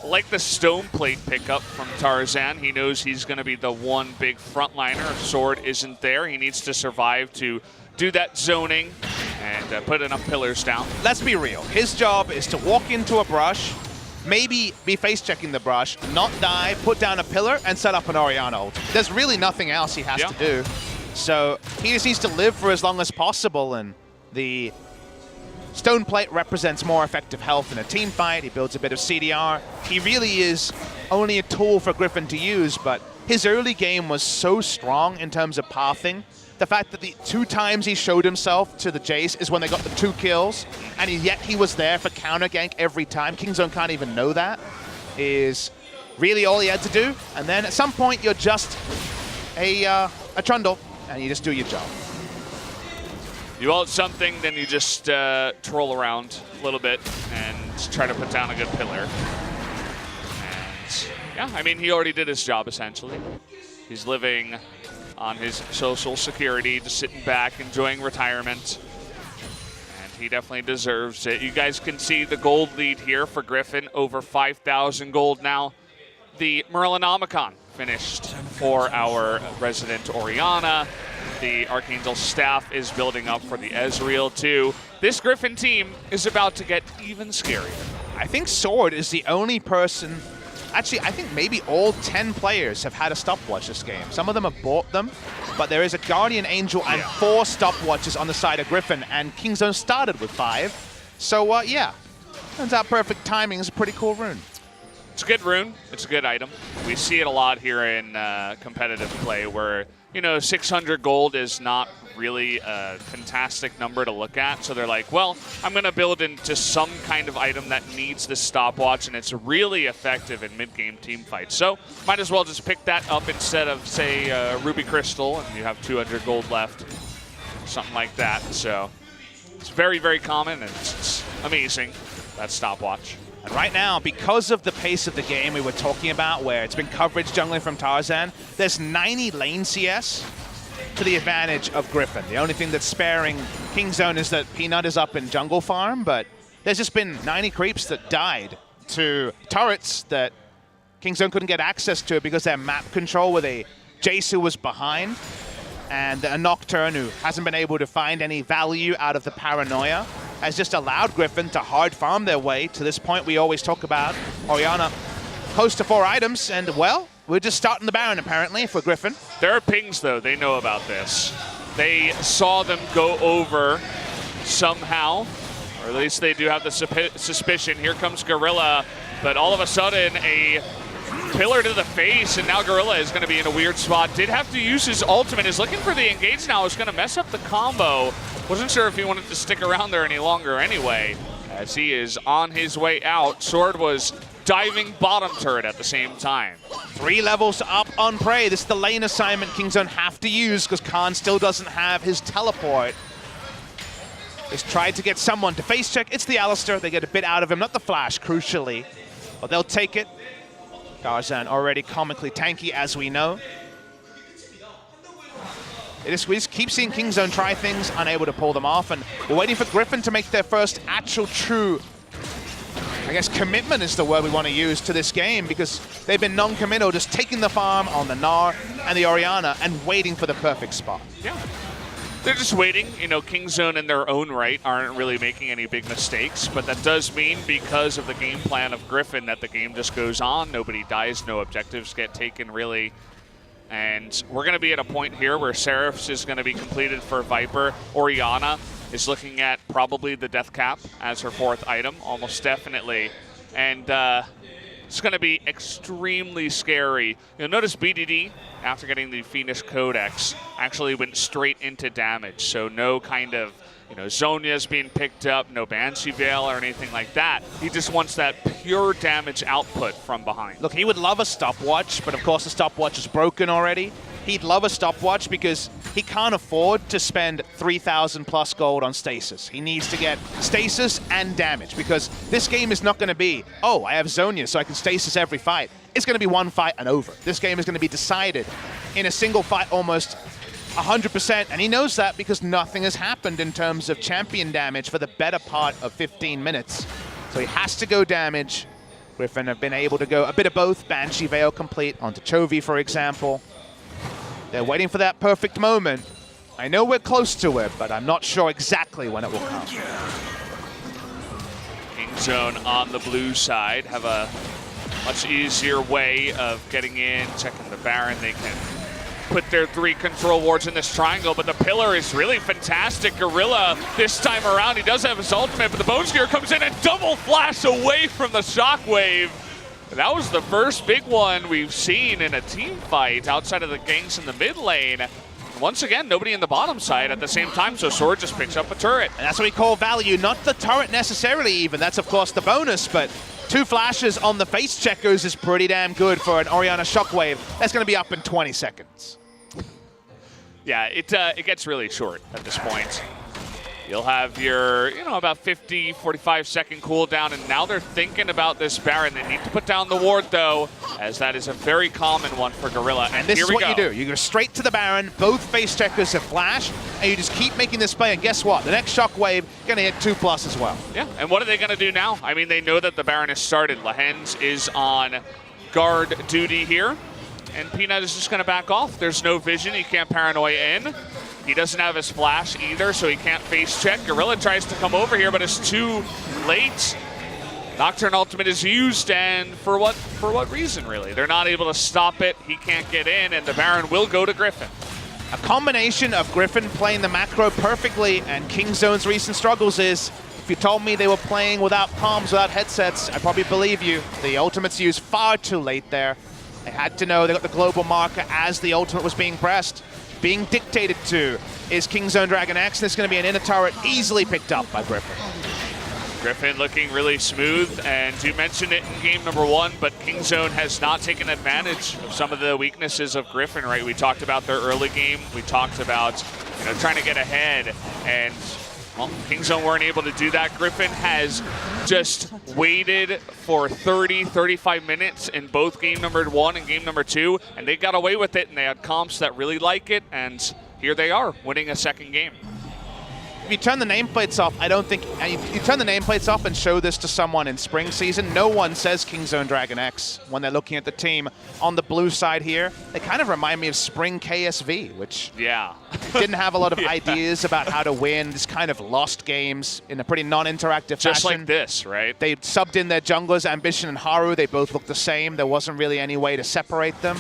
Like the Stone Plate pickup from Tarzan, he knows he's going to be the one big frontliner. If Sword isn't there, he needs to survive to do that zoning and put enough pillars down. Let's be real. His job is to walk into a brush, maybe be face-checking the brush, not die, put down a pillar, and set up an Orianna ult. There's really nothing else he has to do. So he just needs to live for as long as possible, and the Stone Plate represents more effective health in a team fight. He builds a bit of CDR. He really is only a tool for Griffin to use, but his early game was so strong in terms of pathing. The fact that the 2 times he showed himself to the Jace is when they got the 2 kills, and yet he was there for counter gank every time. Kingzone can't even know that, is really all he had to do. And then at some point, you're just a Trundle, and you just do your job. You ult something, then you just troll around a little bit and try to put down a good pillar. And yeah, I mean, he already did his job, essentially. He's living on his social security, just sitting back, enjoying retirement. And he definitely deserves it. You guys can see the gold lead here for Griffin, over 5,000 gold now. The Merlinomicon finished for our resident Orianna. The Archangel staff is building up for the Ezreal too. This Griffin team is about to get even scarier. I think Sword is the only person, actually I think maybe all 10 players have had a stopwatch this game. Some of them have bought them, but there is a Guardian Angel and 4 stopwatches on the side of Griffin, and Kingzone started with 5. So yeah, turns out perfect timing is a pretty cool rune. It's a good rune. It's a good item. We see it a lot here in competitive play where, you know, 600 gold is not really a fantastic number to look at. So they're like, well, I'm going to build into some kind of item that needs this stopwatch, and it's really effective in mid-game team fights. So might as well just pick that up instead of, say, Ruby Crystal, and you have 200 gold left, something like that. So it's very, very common, and it's amazing, that stopwatch. And right now, because of the pace of the game we were talking about, where it's been coverage jungling from Tarzan, there's 90 lane CS to the advantage of Griffin. The only thing that's sparing Kingzone is that Peanut is up in jungle farm, but there's just been 90 creeps that died to turrets that Kingzone couldn't get access to because their map control with a Jace who was behind, and a Nocturne who hasn't been able to find any value out of the paranoia, has just allowed Griffin to hard farm their way to this point we always talk about. Orianna close to 4 items, and well, we're just starting the Baron apparently for Griffin. There are pings though, they know about this. They saw them go over somehow, or at least they do have the suspicion. Here comes Gorilla, but all of a sudden a pillar to the face, and now Gorilla is going to be in a weird spot. Did have to use his ultimate, is looking for the engage now, is going to mess up the combo. Wasn't sure if he wanted to stick around there any longer anyway, as he is on his way out. Sword was diving bottom turret at the same time. 3 levels up on Prey. This is the lane assignment Kingzone have to use because Khan still doesn't have his teleport. He's tried to get someone to face check. It's the Alistair. They get a bit out of him, not the flash, crucially. But they'll take it. Tarzan already comically tanky, as we know. We just keep seeing Kingzone try things, unable to pull them off, and we're waiting for Griffin to make their first actual true, I guess commitment is the word we want to use to this game, because they've been non-committal, just taking the farm on the Gnar and the Orianna and waiting for the perfect spot. Yeah. They're just waiting. You know, Kingzone in their own right aren't really making any big mistakes, but that does mean because of the game plan of Griffin that the game just goes on. Nobody dies, no objectives get taken really. And we're going to be at a point here where Seraphs is going to be completed for Viper. Orianna is looking at probably the Death Cap as her 4th item, almost definitely. And it's going to be extremely scary. You'll notice BDD, after getting the Phoenix Codex, actually went straight into damage. So no kind of, you know, Zhonya's being picked up, no Banshee Veil or anything like that. He just wants that pure damage output from behind. Look, he would love a stopwatch, but of course the stopwatch is broken already. He'd love a stopwatch because he can't afford to spend 3,000 plus gold on stasis. He needs to get stasis and damage because this game is not going to be, oh, I have Zhonya so I can stasis every fight. It's going to be one fight and over. This game is going to be decided in a single fight almost 100%, and he knows that because nothing has happened in terms of champion damage for the better part of 15 minutes. So he has to go damage. Griffin have been able to go a bit of both. Banshee Veil complete onto Chovy, for example. They're waiting for that perfect moment. I know we're close to it, but I'm not sure exactly when it will come. Kingzone on the blue side have a much easier way of getting in, checking the Baron. They can put their 3 control wards in this triangle, but the pillar is really fantastic. Gorilla this time around, he does have his ultimate, but the Bone Spear comes in and double flash away from the shockwave. That was the first big one we've seen in a team fight outside of the ganks in the mid lane. Once again, nobody in the bottom side at the same time, so Sword just picks up a turret. And that's what we call value, not the turret necessarily even. That's of course the bonus, but 2 flashes on the face checkers is pretty damn good for an Orianna Shockwave. That's going to be up in 20 seconds. Yeah, it gets really short at this point. You'll have your, you know, about 50, 45-second cooldown, and now they're thinking about this Baron. They need to put down the ward, though, as that is a very common one for Gorilla. And this is what you do. You go straight to the Baron, both face checkers have flash, and you just keep making this play, and guess what? The next Shockwave going to hit 2+ as well. Yeah, and what are they going to do now? I mean, they know that the Baron has started. Lehens is on guard duty here, and Peanut is just going to back off. There's no vision. He can't paranoia in. He doesn't have his flash either, so he can't face check. Gorilla tries to come over here, but it's too late. Nocturne ultimate is used, and for what reason, really? They're not able to stop it. He can't get in, and the Baron will go to Griffin. A combination of Griffin playing the macro perfectly and Kingzone's recent struggles is, if you told me they were playing without comms, without headsets, I'd probably believe you. The ultimate's used far too late there. They had to know they got the global marker as the ultimate was being pressed. Being dictated to is Kingzone DragonX, and it's going to be an inner turret easily picked up by Griffin. Griffin looking really smooth, and you mentioned it in game number 1, but Kingzone has not taken advantage of some of the weaknesses of Griffin, right? We talked about their early game. We talked about, you know, trying to get ahead, and well, Kingzone weren't able to do that. Griffin has just waited for 30, 35 minutes in both game number 1 and game number 2, and they got away with it, and they had comps that really like it, and here they are, winning a second game. If you turn the nameplates off, I don't think, you turn the nameplates off and show this to someone in spring season, no one says Kingzone DragonX when they're looking at the team. On the blue side here, they kind of remind me of spring KSV, which didn't have a lot of ideas about how to win, just kind of lost games in a pretty non-interactive fashion. Just like this, right? They subbed in their junglers, Ambition and Haru. They both looked the same. There wasn't really any way to separate them.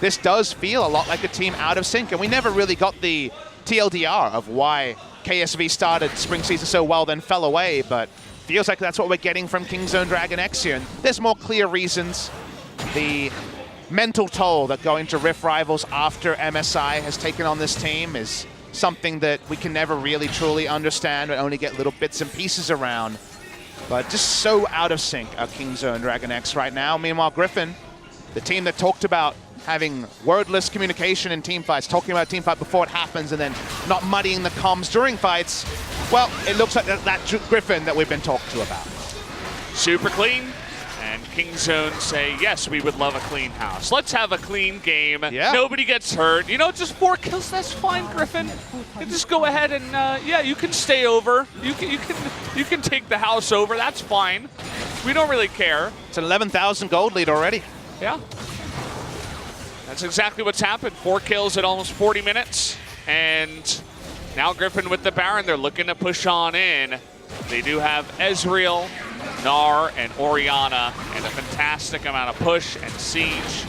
This does feel a lot like a team out of sync, and we never really got the TLDR of why KSV started spring season so well, then fell away, but feels like that's what we're getting from Kingzone DragonX here. And there's more clear reasons. The mental toll that going to Rift Rivals after MSI has taken on this team is something that we can never really truly understand and only get little bits and pieces around. But just so out of sync are Kingzone and DragonX right now. Meanwhile, Griffin, the team that talked about having wordless communication in team fights, talking about a team fight before it happens and then not muddying the comms during fights, well, it looks like that Griffin that we've been talked to about. Super clean. And Kingzone say, yes, we would love a clean house. Let's have a clean game. Yeah. Nobody gets hurt. You know, just 4 kills, that's fine, Griffin. You just go ahead and, yeah, you can stay over. You can take the house over. That's fine. We don't really care. It's an 11,000 gold lead already. Yeah. That's exactly what's happened. 4 kills in almost 40 minutes. And now Griffin with the Baron. They're looking to push on in. They do have Ezreal, Gnar, and Orianna, and a fantastic amount of push and siege.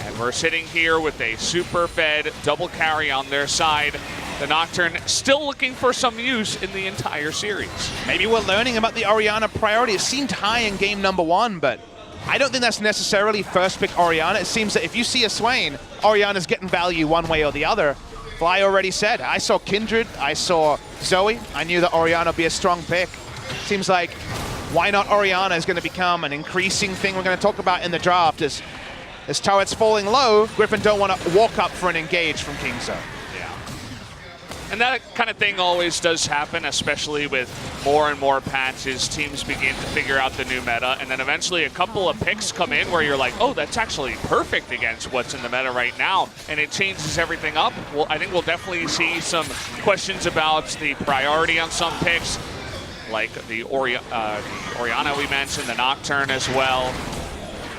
And we're sitting here with a super fed double carry on their side. The Nocturne still looking for some use in the entire series. Maybe we're learning about the Orianna priority. It seemed high in game number 1, but I don't think that's necessarily first pick Orianna. It seems that if you see a Swain, Orianna's getting value one way or the other. Fly already said, I saw Kindred, I saw Zoe. I knew that Orianna would be a strong pick. Seems like why not Orianna is going to become an increasing thing we're going to talk about in the draft. As turrets falling low, Griffin don't want to walk up for an engage from Kingzone. Yeah. And that kind of thing always does happen, especially with more and more patches. Teams begin to figure out the new meta, and then eventually a couple of picks come in where you're like, oh, that's actually perfect against what's in the meta right now, and it changes everything up. Well, I think we'll definitely see some questions about the priority on some picks, like the Orianna we mentioned, the Nocturne as well.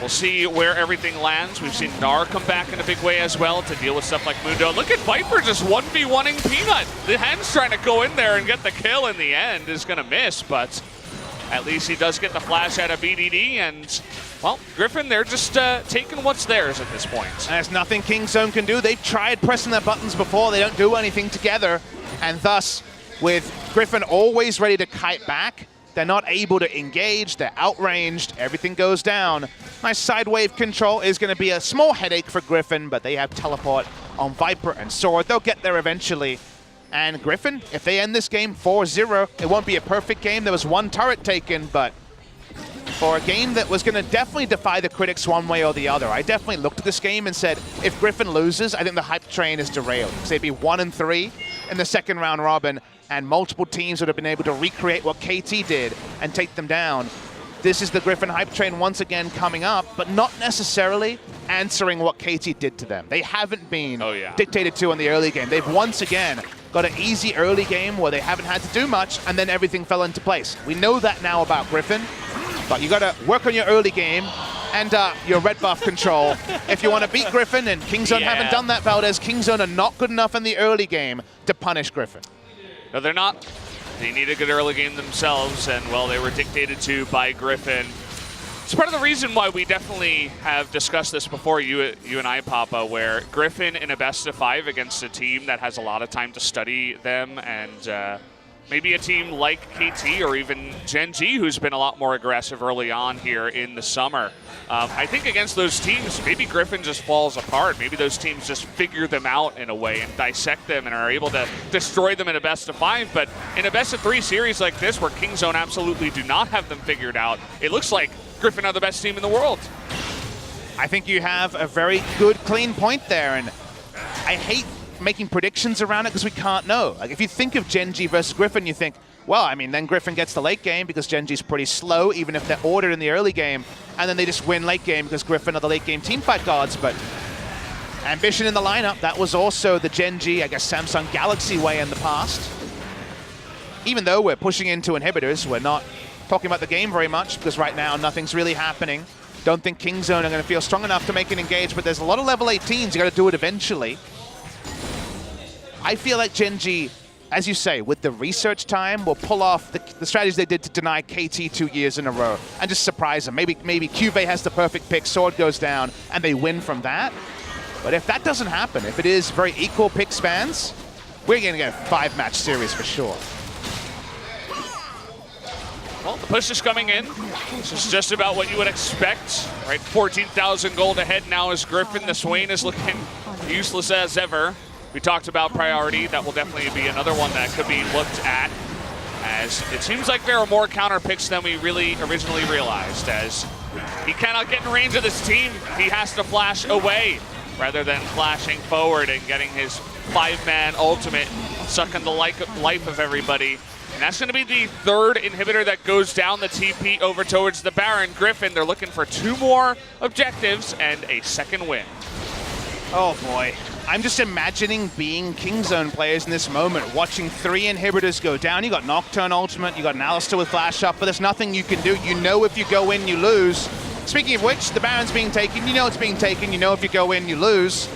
We'll see where everything lands. We've seen Gnar come back in a big way as well to deal with stuff like Mundo. Look at Viper just 1v1ing Peanut. The Hen's trying to go in there and get the kill in the end. Is going to miss, but at least he does get the flash out of BDD. And, well, Griffin, they're just taking what's theirs at this point. And there's nothing Kingzone can do. They've tried pressing their buttons before. They don't do anything together. And thus, with Griffin always ready to kite back, they're not able to engage, they're outranged, everything goes down. Nice side wave control is going to be a small headache for Griffin, but they have teleport on Viper and Sword. They'll get there eventually. And Griffin, if they end this game 4-0, it won't be a perfect game. There was 1 turret taken, but for a game that was going to definitely defy the critics one way or the other, I definitely looked at this game and said, if Griffin loses, I think the hype train is derailed. Because they'd be 1-3 in the second round robin, and multiple teams would have been able to recreate what KT did and take them down. This is the Griffin hype train once again coming up, but not necessarily answering what KT did to them. They haven't been dictated to in the early game. They've once again got an easy early game where they haven't had to do much, and then everything fell into place. We know that now about Griffin, but you got to work on your early game and your red buff control if you want to beat Griffin, and Kingzone haven't done that, Valdez. Kingzone are not good enough in the early game to punish Griffin. No, they're not. They need a good early game themselves, and, well, they were dictated to by Griffin. It's part of the reason why we definitely have discussed this before, you and I, Papa, where Griffin in a best-of-5 against a team that has a lot of time to study them, and maybe a team like KT or even Gen G, who's been a lot more aggressive early on here in the summer. I think against those teams, maybe Griffin just falls apart. Maybe those teams just figure them out in a way and dissect them and are able to destroy them in a best-of-5. But in a best-of-3 series like this, where Kingzone absolutely do not have them figured out, it looks like Griffin are the best team in the world. I think you have a very good, clean point there, and I hate making predictions around it because we can't know. Like, if you think of Gen G versus Griffin, you think, well, I mean, then Griffin gets the late game because Gen G's pretty slow, even if they're ordered in the early game, and then they just win late game because Griffin are the late game teamfight gods. But ambition in the lineup, that was also the Gen G, I guess, Samsung Galaxy way in the past. Even though we're pushing into inhibitors, we're not talking about the game very much because right now nothing's really happening. Don't think Kingzone are going to feel strong enough to make an engage, but there's a lot of level 18s. You got to do it eventually. I feel like Gen G, as you say, with the research time, will pull off the strategies they did to deny KT 2 years in a row and just surprise them. Maybe Cuvée has the perfect pick, Sword goes down, and they win from that. But if that doesn't happen, if it is very equal pick spans, we're going to get a 5-match series for sure. Well, the push is coming in. This is just about what you would expect, right? 14,000 gold ahead now as Griffin. The Swain is looking useless as ever. We talked about priority. That will definitely be another one that could be looked at as it seems like there are more counter picks than we really originally realized, as he cannot get in range of this team. He has to flash away rather than flashing forward and getting his 5-man ultimate, sucking the life of everybody. And that's going to be the third inhibitor that goes down the TP over towards the Baron. Griffin, they're looking for 2 more objectives and a second win. Oh boy. I'm just imagining being Kingzone players in this moment, watching 3 inhibitors go down. You got Nocturne ultimate, you got an Alistar with flash up, but there's nothing you can do. You know if you go in, you lose. Speaking of which, the Baron's being taken. You know it's being taken. You know if you go in, you lose.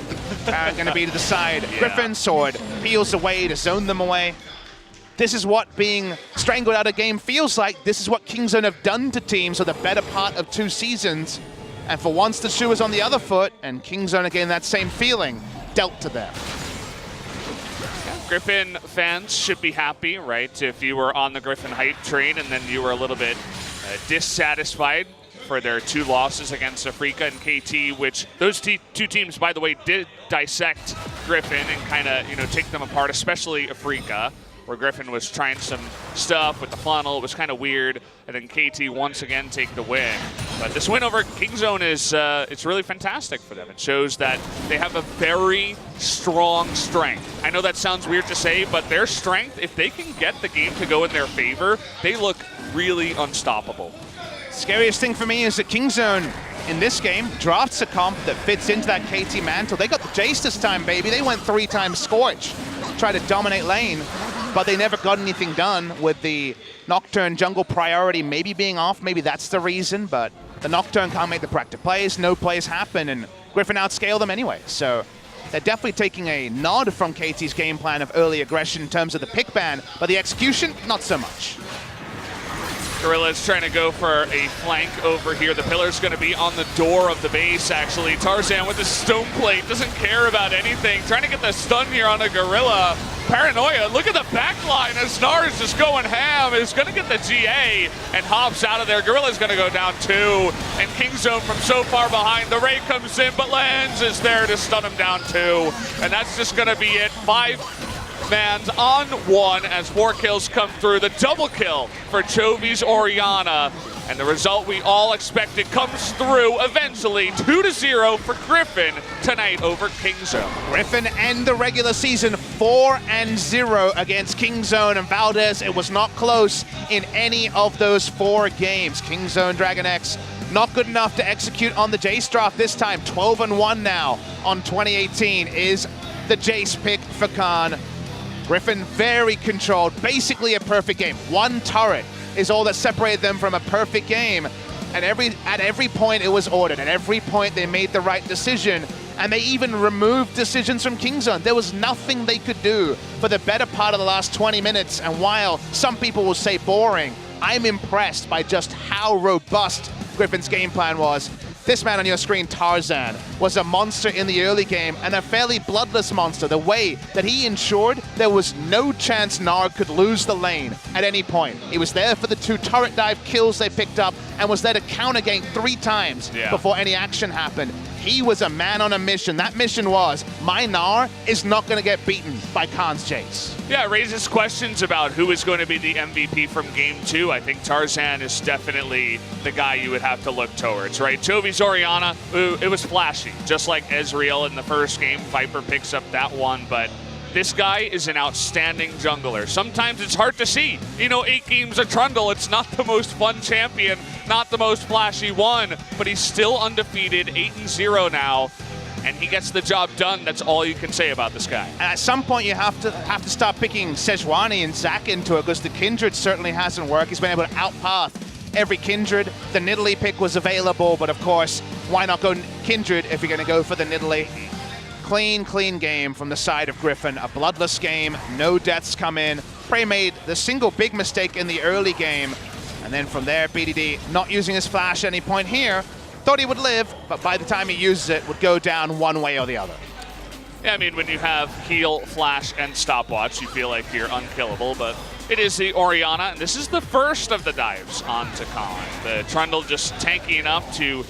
Baron going to be to the side. Yeah. Griffin sword peels away to zone them away. This is what being strangled out of game feels like. This is what Kingzone have done to teams for the better part of 2 seasons. And for once, the shoe is on the other foot, and Kingzone again, that same feeling dealt to them. Griffin fans should be happy, right? If you were on the Griffin hype train and then you were a little bit dissatisfied for their 2 losses against Afrika and KT, which those 2 teams, by the way, did dissect Griffin and kind of, take them apart, especially Afrika, where Griffin was trying some stuff with the funnel. It was kind of weird, and then KT once again take the win. But this win over Kingzone is it's really fantastic for them. It shows that they have a very strong strength. I know that sounds weird to say, but their strength, if they can get the game to go in their favor, they look really unstoppable. Scariest thing for me is that Kingzone in this game drafts a comp that fits into that KT mantle. They got the Jace this time, baby. They went 3 times Scorch, tried to dominate lane, but they never got anything done with the Nocturne jungle priority maybe being off. Maybe that's the reason, but the Nocturne can't make the practice plays. No plays happen, and Griffin outscale them anyway. So they're definitely taking a nod from KT's game plan of early aggression in terms of the pick ban, but the execution, not so much. Gorilla's trying to go for a flank over here. The pillar's going to be on the door of the base, actually. Tarzan with the stone plate, doesn't care about anything. Trying to get the stun here on a Gorilla. Paranoia, look at the back line as Snar is just going ham. Is going to get the GA and hops out of there. Gorilla's going to go down 2. And Kingzone from so far behind. The Ray comes in, but Lens is there to stun him down 2. And that's just going to be it. 5 mans on 1 as 4 kills come through. The double kill for Chovy's Orianna. And the result we all expected comes through eventually. 2-0 for Griffin tonight over Kingzone. Griffin end the regular season 4-0 against Kingzone and Valdez. It was not close in any of those 4 games. Kingzone, DragonX, not good enough to execute on the Jace draft this time. 12-1 now on 2018 is the Jace pick for Khan. Griffin very controlled, basically a perfect game. 1 turret is all that separated them from a perfect game. And at every point it was ordered. At every point they made the right decision. And they even removed decisions from Kingzone. There was nothing they could do for the better part of the last 20 minutes. And while some people will say boring, I'm impressed by just how robust Griffin's game plan was. This man on your screen, Tarzan, was a monster in the early game and a fairly bloodless monster. The way that he ensured there was no chance Narg could lose the lane at any point. He was there for the 2 turret dive kills they picked up and was there to counter gank 3 times before any action happened. He was a man on a mission. That mission was, my Gnar is not going to get beaten by Khan's Jace. Yeah, it raises questions about who is going to be the MVP from Game 2. I think Tarzan is definitely the guy you would have to look towards, right? Chovy's Orianna, it was flashy, just like Ezreal in the first game. Viper picks up that one, but this guy is an outstanding jungler. Sometimes it's hard to see. 8 games of Trundle, it's not the most fun champion, not the most flashy one, but he's still undefeated, 8-0 now, and he gets the job done. That's all you can say about this guy. And at some point, you have to start picking Sejuani and Zac into it, because the Kindred certainly hasn't worked. He's been able to outpath every Kindred. The Nidalee pick was available, but of course, why not go Kindred if you're going to go for the Nidalee? Clean game from the side of Griffin. A bloodless game, no deaths come in. Prey made the single big mistake in the early game, and then from there, BDD not using his flash at any point here. Thought he would live, but by the time he uses it, would go down one way or the other. Yeah, I mean, when you have heal, flash, and stopwatch, you feel like you're unkillable, but it is the Orianna, and this is the first of the dives onto Colin. The Trundle just tanky enough to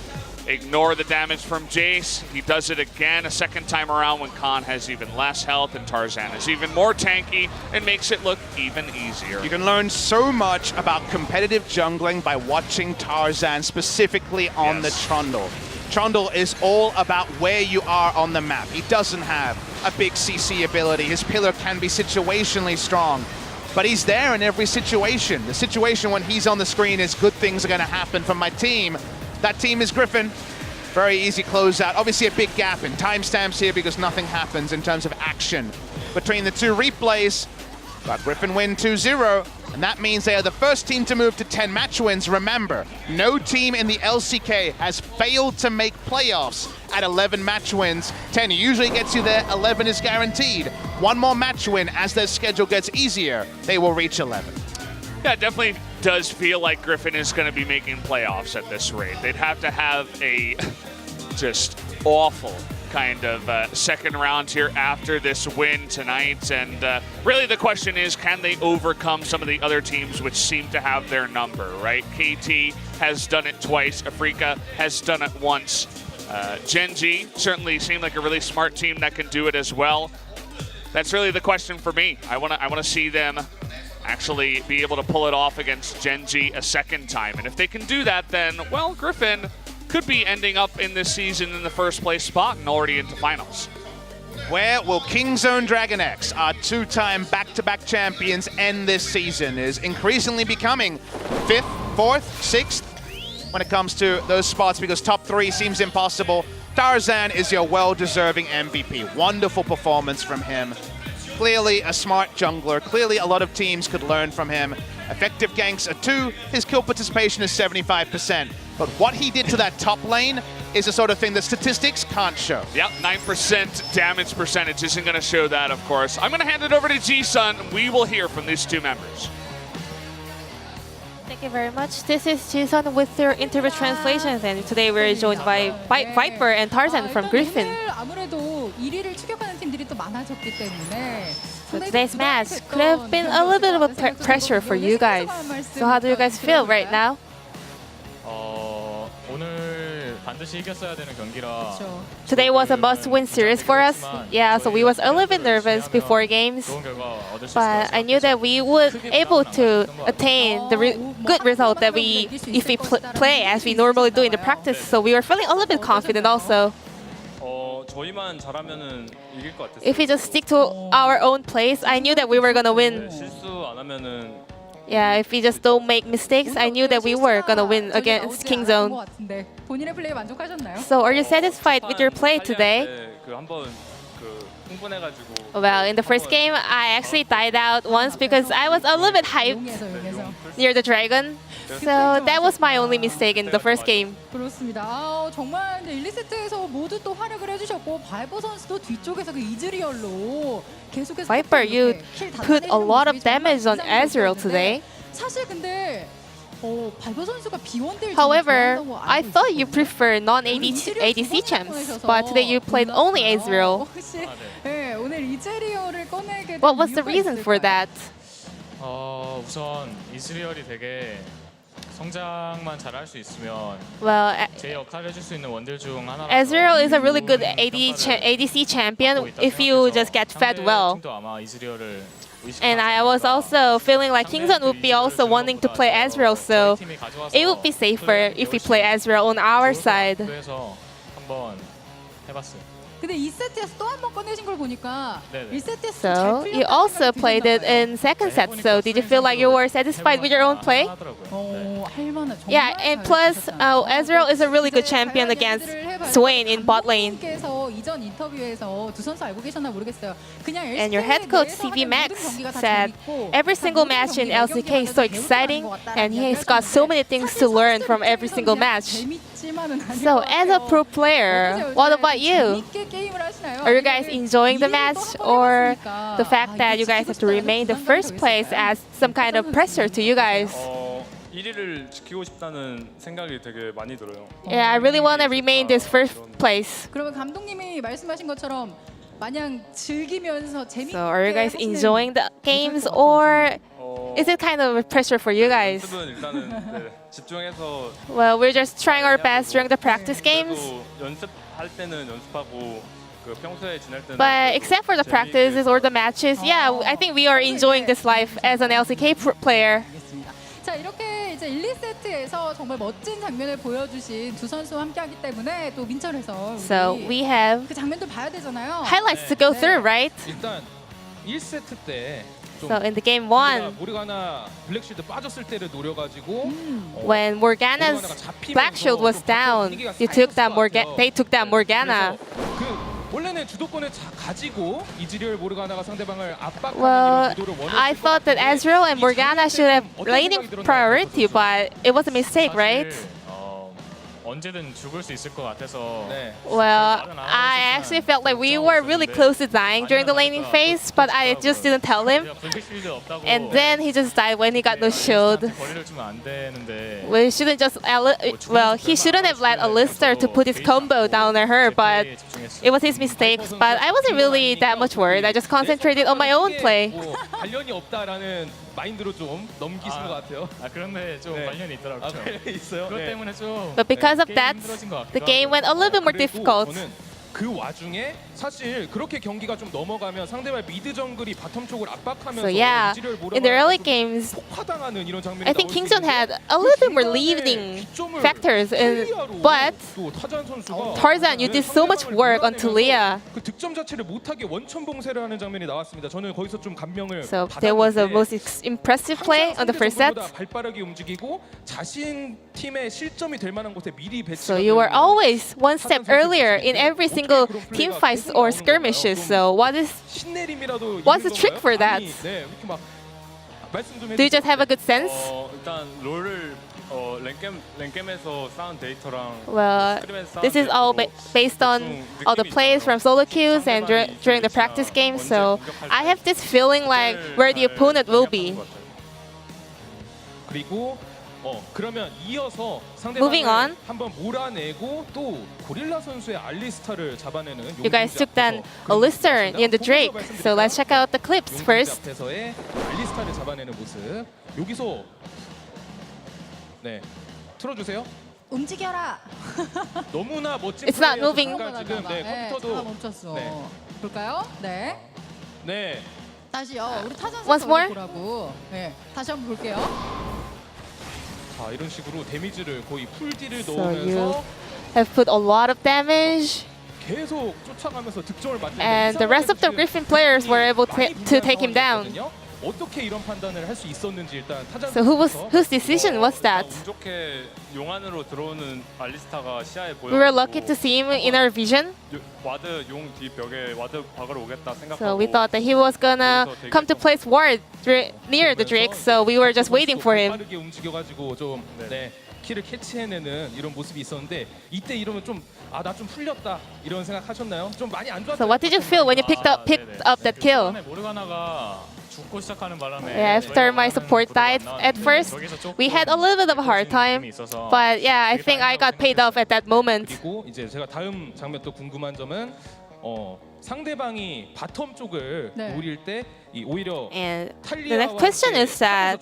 Ignore the damage from Jace. He does it again a second time around when Khan has even less health and Tarzan is even more tanky and makes it look even easier. You can learn so much about competitive jungling by watching Tarzan, specifically on the Trundle. Trundle is all about where you are on the map. He doesn't have a big CC ability. His pillar can be situationally strong, but he's there in every situation. The situation when he's on the screen is good things are going to happen from my team. That team is Griffin. Very easy closeout. Obviously a big gap in timestamps here because nothing happens in terms of action between the two replays. But Griffin win 2-0, and that means they are the first team to move to 10 match wins. Remember, no team in the LCK has failed to make playoffs at 11 match wins. 10 usually gets you there, 11 is guaranteed. One more match win as their schedule gets easier, they will reach 11. Yeah, it definitely does feel like Griffin is going to be making playoffs at this rate. They'd have to have a just awful kind of second round here after this win tonight. And really the question is, can they overcome some of the other teams which seem to have their number, right? KT has done it twice. Afrika has done it once. Gen.G certainly seemed like a really smart team that can do it as well. That's really the question for me. I want to see them actually be able to pull it off against Gen.G a second time. And if they can do that, then, well, Griffin could be ending up in this season in the first place spot and already into finals. Where will Kingzone DragonX, our two-time back-to-back champions, end this season? Is increasingly becoming 5th, 4th, 6th when it comes to those spots because top 3 seems impossible. Tarzan is your well-deserving MVP. Wonderful performance from him. Clearly a smart jungler. Clearly a lot of teams could learn from him. Effective ganks are 2. His kill participation is 75%. But what he did to that top lane is the sort of thing that statistics can't show. Yep, 9% damage percentage isn't going to show that, of course. I'm going to hand it over to Ji-Sun. We will hear from these two members. Thank you very much. This is Ji-Sun with your interview translations, and today we're joined by Viper and Tarzan from Griffin. So today's match could have been a little bit of a pressure for you guys. So how do you guys feel right now? Today was a must-win series for us. Yeah, so we was a little bit nervous before games, but I knew that we would able to attain the good result that if we play as we normally do in the practice. So we were feeling a little bit confident also. If we just stick to our own plays, I knew that we were gonna win. Yeah, if we just don't make mistakes, I knew that we were gonna win against Kingzone. So are you satisfied with your play today? Well, in the first game, I actually died out once because I was a little bit hyped near the dragon. So that was my only mistake in the first game. 그렇습니다. 정말 1, 2세트에서 모두 또 활약을 해주셨고 바이퍼 선수도 뒤쪽에서 그 이즈리얼로 계속해서 Viper, you put a lot of damage on Ezreal today. 사실 근데 바이퍼 선수가 B1딜 However, I thought you prefer non-ADC champs, but today you played only Ezreal. 네, 오늘 이즈리얼을 꺼내게 What was the reason for that? 우선 이즈리얼이 되게 성장만 잘할 수 있으면 Well, 제 역할을 해줄 수 있는 원딜 중 하나라서 Ezreal is a really good ADC champion if you just get fed well. 팀도 아마 이즈리얼을 And I was also feeling like Kingzone would be also wanting to play Ezreal, so it would be safer if we play Ezreal on our side. 그래서 한번 해봤어요. 근데 2세트에서 또 한 번 꺼내신 걸 보니까 1세트에서 So you also played it in second set. So did you feel like you were satisfied with your own play? Yeah, and plus Ezreal is a really good champion against Swain in bot lane. 이전 인터뷰에서 두 선수 알고 계셨나 모르겠어요. 그냥 And your head coach CV Max said every single match in LCK is so exciting, and he's got so many things to learn from every single match. So as a pro player, what about you? Are you guys enjoying the match, or the fact that you guys have to remain the first place as some kind of pressure to you guys? 1위를 지키고 싶다는 생각이 되게 많이 들어요. Yeah, I really want to remain this first place. 그러면 감독님이 말씀하신 것처럼 마냥 즐기면서 재밌게 So are you guys enjoying the games, or is it kind of a pressure for you guys? 연습은 일단은 네, 집중해서 Well, we're just trying our best during the practice games. 그래도 연습할 때는 연습하고 그 평소에 지낼 때는 But except for the practices or the matches, yeah, I think we are enjoying this life as an LCK player. 알겠습니다. 자, 이렇게 이제 1, 2세트에서 정말 멋진 장면을 보여주신 두 선수와 함께하기 때문에 또 민철에서 So we have 그 장면도 봐야 되잖아요. highlights to go through, right? 일단 1세트 때 좀 So in the game 1, 모르가나 블랙쉴드 빠졌을 때를 노려가지고 when Morgana's Black Shield was down, you took that they took that Morgana. 그 원래는 주도권을 가지고 이즈리얼 모르가나가 상대방을 압박하는 Well, 이런 구도를 I 원했을 thought that Ezreal and Morgana should have laning priority, but it was a mistake, right? 언제든 죽을 수 있을 것 같아서 네. Well, I actually felt like we were really close to dying during the laning phase, but I just didn't tell him. And then he just died when he got no shield. 거리를 주면 안 되는데 We shouldn't just well, he shouldn't have let Alistar to put his combo down on her, but it was his mistake. But I wasn't really that much worried. I just concentrated on my own play. 관련이 없다라는 마인드로 좀 넘기신 것 같아요. 아 그런데 좀 네. 관련이 있더라고요. 관련이 있어요. 그것 네. 때문에 좀 But because of that, 힘들어진 것 같기도 the game went a little bit more 그리고 difficult. 저는 그 와중에 사실 그렇게 경기가 좀 넘어가면 상대방 미드 정글이 바텀 쪽을 압박하면서 So yeah, 이즈리얼 in the early 모르가나가 games, 폭파당하는 이런 장면이 I think 나올 수 Kingston 있는데 had a little bit more 중간에 leading 기점을 factors, 탈리아로 but 또 타잔 선수가 Tarzan, you did so much work on Talia. 그 득점 자체를 못하게 원천 봉쇄를 하는 장면이 나왔습니다. 저는 거기서 좀 감명을 So there was a most impressive play on the first set. 발빠르게 움직이고 자신 팀의 실점이 될 만한 곳에 미리 So 배치가 you were 되는 always one step earlier in every single team fights or skirmishes. So 신내림이라도 what's the 있는 trick 건가요? for that? 아니, 네, 이렇게 막 말씀 좀 do you just have a good sense? 일단 롤을 랭겜에서 쌓은 데이터랑 Well, this is all based on all the plays from solo queues and during the practice games. So I have this feeling like where the opponent will be. 그리고 그러면 이어서 Moving on. 상대방을 한번 몰아내고 또 고릴라 선수의 알리스타를 잡아내는 You guys took down Alistar and the Drake. So let's check out the clips first. 앞에서의 알리스타를 잡아내는 모습. 여기서 네 틀어주세요. 움직여라. 너무나 멋진 It's not 플레이여서 moving. 잠깐 지금 네 컴퓨터도 잠깐 멈췄어. 네. 볼까요? 네. 네 다시요. 우리 타잔 Once 선수 more? 보라고. 네. 다시 한번 볼게요. 자 이런 식으로 데미지를 거의 풀딜을 So you 넣으면서 have put a lot of damage. 계속 쫓아가면서 득점을 만드는 And the rest of the Griffin players were able to take him down. 어떻게 이런 판단을 할 수 있었는지 일단 타잔 So whose decision was that? 운 좋게 용 안으로 들어오는 알리스타가 시야에 보여. We were lucky to see him in our vision. 와드 용 뒤 벽에 와드 박으러 오겠다 생각하고. So we thought that he was gonna come to place ward near the Drake. So we were just waiting for him. 빠르게 움직여가지고 좀 네, 키를 캐치해내는 이런 모습이 있었는데 이때 이러면 좀 아 나 좀 풀렸다 이런 생각하셨나요? 좀 많이 안 좋았어요. So what did you feel when you picked up that kill? 모르가나가 죽고 시작하는 바람에 After my support died at first, we had a little bit of a hard time. But yeah, I think I got paid off at that moment. 그리고 이제 제가 다음 장면 또 궁금한 점은 상대방이 바텀 쪽을 네. 노릴 때 이 오히려 And the next question is that,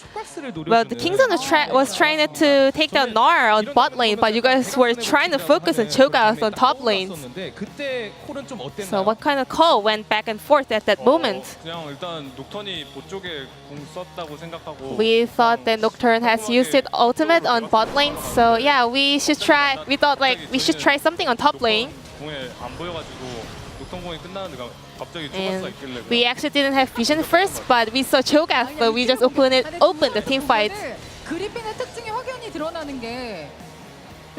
well, the Kingston was trying to take down Gnar on bot lane, but you guys were trying to focus and choke us on top lanes. 그때 콜은 좀 어땠나요? So what kind of call went back and forth at that moment? 그냥 일단 녹턴이 보 쪽에 궁 썼다고 생각하고. We thought that Nocturne has used its ultimate on bot lane, so yeah, we thought like we should try something on top lane. 궁에 안 보여가지고 녹턴 공이 끝나는데 갑자기 And 초가스가 있길래. we actually didn't have vision first, but we saw Cho'Gath, so we just opened the team fight. 그리핀의 특징이 확연히 드러나는 게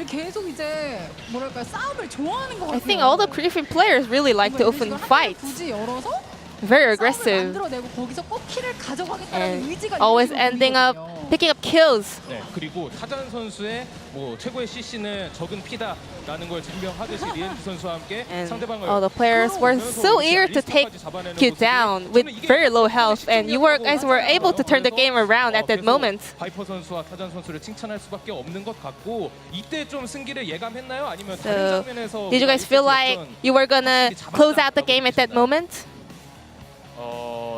계속 이제 뭐랄까 싸움을 좋아하는 것 같아요. I think all the Griffin players really like to open fights. 굳이 열어서 Very 싸움을 aggressive. 만들어내고 거기서 꼭 키를 가져가겠다는 And 의지가 always 있는 ending up 거거든요. picking up kills. 네, 그리고 타잔 선수의 뭐 최고의 CC는 적은 피다라는 걸 증명하듯이 리엔즈 선수와 함께 And 상대방을 all the players were so eager to take you down with very low health, and you guys were able to turn the game around at that moment. 바이퍼 선수와 타잔 선수를 칭찬할 수밖에 없는 것 같고 이때 좀 승기를 예감했나요? 아니면 다른 So, 장면에서 did you guys feel like you were gonna close out the game at that moment?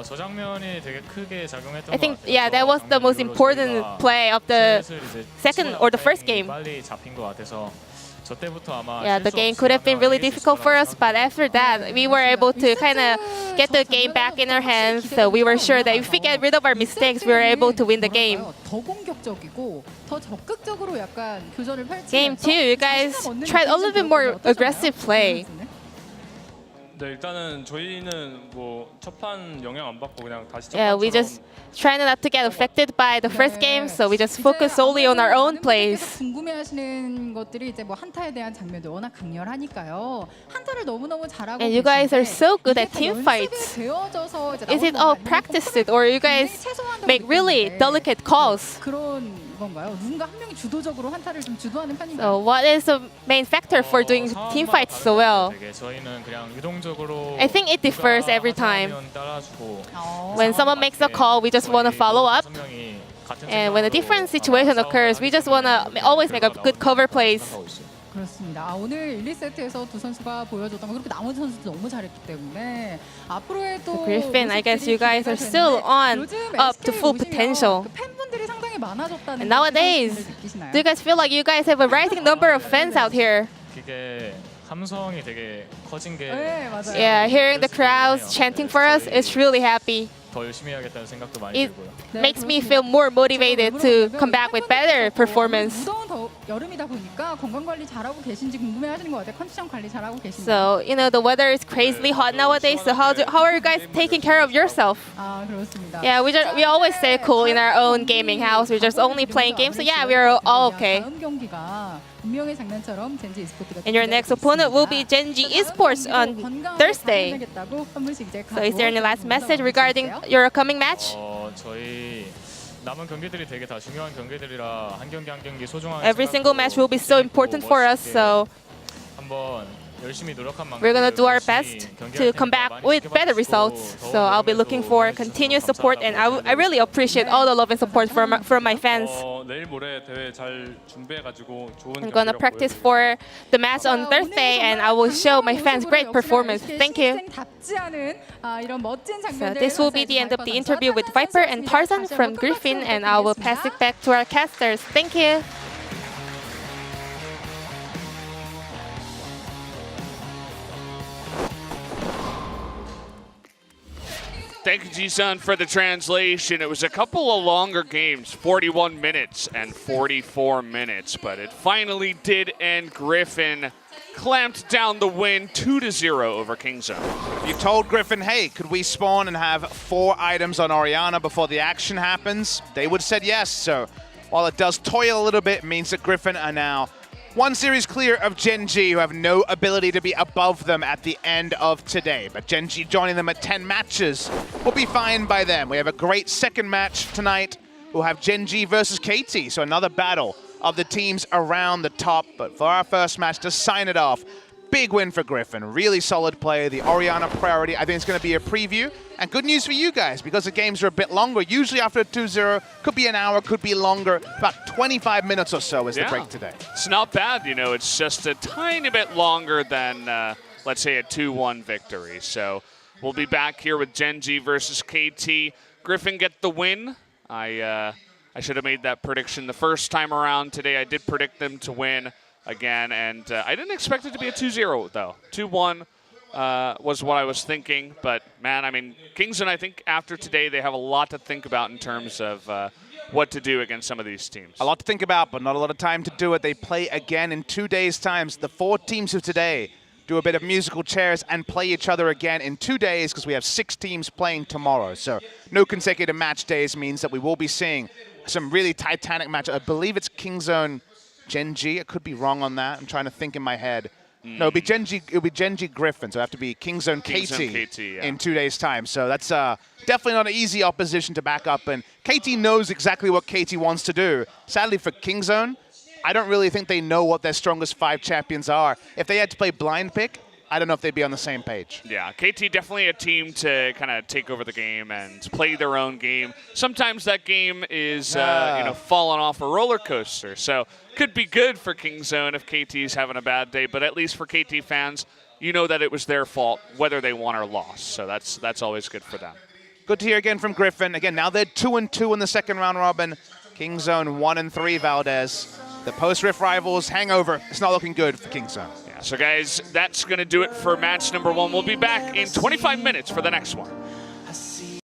저 장면이 되게 크게 작용했던 I think 것 같아요. yeah, that was the most important play of the 슬슬 이제 second or the first game. 빨리 잡힌 것 같아서 저 때부터 아마 Yeah, the 실수 game 없이 could have been really 이길 수 있을 difficult for 거라고 us, but after that, we were able to kind of get the game back in our hands. So we were sure that if we get rid of our mistakes, we were able to win the game. 더 공격적이고 더 적극적으로 약간 교전을 펼치면서 Game 2, you guys tried a little bit more aggressive play. 네, 일단은 저희는 뭐 첫판 영향 안 받고 그냥 다시 Yeah, we just trying not to get affected by the first game, so we just focus solely on our own plays. 궁금해하시는 것들이 이제 뭐 한타에 대한 장면들 워낙 강렬하니까요. 한타를 너무너무 잘하고 And you guys are so good at team 이게 다 fights. 연습이 되어져서 이제 Is it 나오는 all 거 아니면 practiced, or you guys 최소한도 make really 느끼는데 delicate calls? 그런 건가요? 누군가 한 명이 주도적으로 한타를 좀 주도하는 편인가요? So what is the main factor for doing team fights so well? 되게 저희는 그냥 유동적으로 I think it differs every time. 따라주고 When someone makes a call, we just want to follow up. 명이 같은 And when a different situation occurs, we just want to always make a good cover plays. 그렇습니다. 오늘 1, 2세트에서 두 선수가 보여줬던 거 그리고 나머지 선수도 너무 잘했기 때문에 앞으로의 또 Griffin, I guess you guys are still on up to full potential. 팬분들이 상당히 많아졌다는 And nowadays, 느끼시나요? do you guys feel like you guys have a rising number of fans out here? 그게 함성이 되게 커진 게 네, 맞아요. Yeah, hearing the crowds chanting for us, it's really happy. 더 열심히 해야겠다는 생각도 많이 It 들고요. makes me feel more motivated to come back with better performance. 무더운 여름이다 보니까 건강 관리 잘하고 계신지 궁금해하시는 것 같아요. 컨디션 관리 잘하고 계신지. So, you know, the weather is crazily hot nowadays, so how are you guys taking care of yourself? 그렇습니다. Yeah, we always stay cool in our own gaming house. We're just only playing games, so yeah, we're all okay. 다음 경기가 운명의 장난처럼 젠지 e스포츠가 And your next opponent will be Genji Esports on Thursday. So is there any last message regarding your upcoming match? 저희 남은 경기들이 되게 다 중요한 경기들이라 한 경기 한 경기 소중한 Every single match will be so important for us, so 한번 열심히 노력한 만큼 we're gonna do our best to come back with better results. So I'll be looking for continuous support, and I really appreciate all the love and support from my fans. 내일 모레 대회 잘 준비해가지고 좋은 I'm gonna practice for the match on Thursday, and I will show my fans great performance. Thank you. So this will be the end of the interview with Viper and Tarzan from Griffin, and I will pass it back to our casters. Thank you. Thank you, Ji-sun, for the translation. It was a couple of longer games, 41 minutes and 44 minutes, but it finally did end. Griffin clamped down the win 2-0 over Kingzone. You told Griffin, hey, could we spawn and have 4 items on Orianna before the action happens? They would have said yes, so while it does toil a little bit, it means that Griffin are now one series clear of Genji, who have no ability to be above them at the end of today. But Genji joining them at 10 matches will be fine by them. We have a great second match tonight. We'll have Genji versus KT, so another battle of the teams around the top. But for our first match, to sign it off, big win for Griffin. Really solid play. The Orianna priority, I think it's going to be a preview. And good news for you guys, because the games are a bit longer. Usually after a 2-0, could be an hour, could be longer. About 25 minutes or so is the break today. It's not bad, you know. It's just a tiny bit longer than, let's say, a 2-1 victory. So we'll be back here with Genji versus KT. Griffin get the win. I should have made that prediction the first time around. Today I did predict them to win again, and I didn't expect it to be a 2-0, though. 2-1 was what I was thinking, but man, I mean, Kingzone, I think after today, they have a lot to think about in terms of what to do against some of these teams. A lot to think about, but not a lot of time to do it. They play again in 2 days' time. The 4 teams of today do a bit of musical chairs and play each other again in 2 days, because we have 6 teams playing tomorrow. So no consecutive match days means that we will be seeing some really titanic matches. I believe it's Kingzone Genji. I could be wrong on that. I'm trying to think in my head. No, it'll be Genji Griffin, so it'll have to be Kingzone KT in 2 days' time. So that's definitely not an easy opposition to back up, and KT knows exactly what KT wants to do. Sadly for Kingzone, I don't really think they know what their strongest 5 champions are. If they had to play blind pick, I don't know if they'd be on the same page. Yeah, KT definitely a team to kind of take over the game and play their own game. Sometimes that game is, you know, falling off a roller coaster. So could be good for Kingzone if KT's having a bad day, but at least for KT fans, you know that it was their fault, whether they won or lost. So that's always good for them. Good to hear again from Griffin. Again, now they're 2-2 in the second round robin. Kingzone 1-3, Valdez. The post-Rift rivals hangover. It's not looking good for Kingzone. Yeah, so guys, that's going to do it for match number 1. We'll be back in 25 minutes for the next one.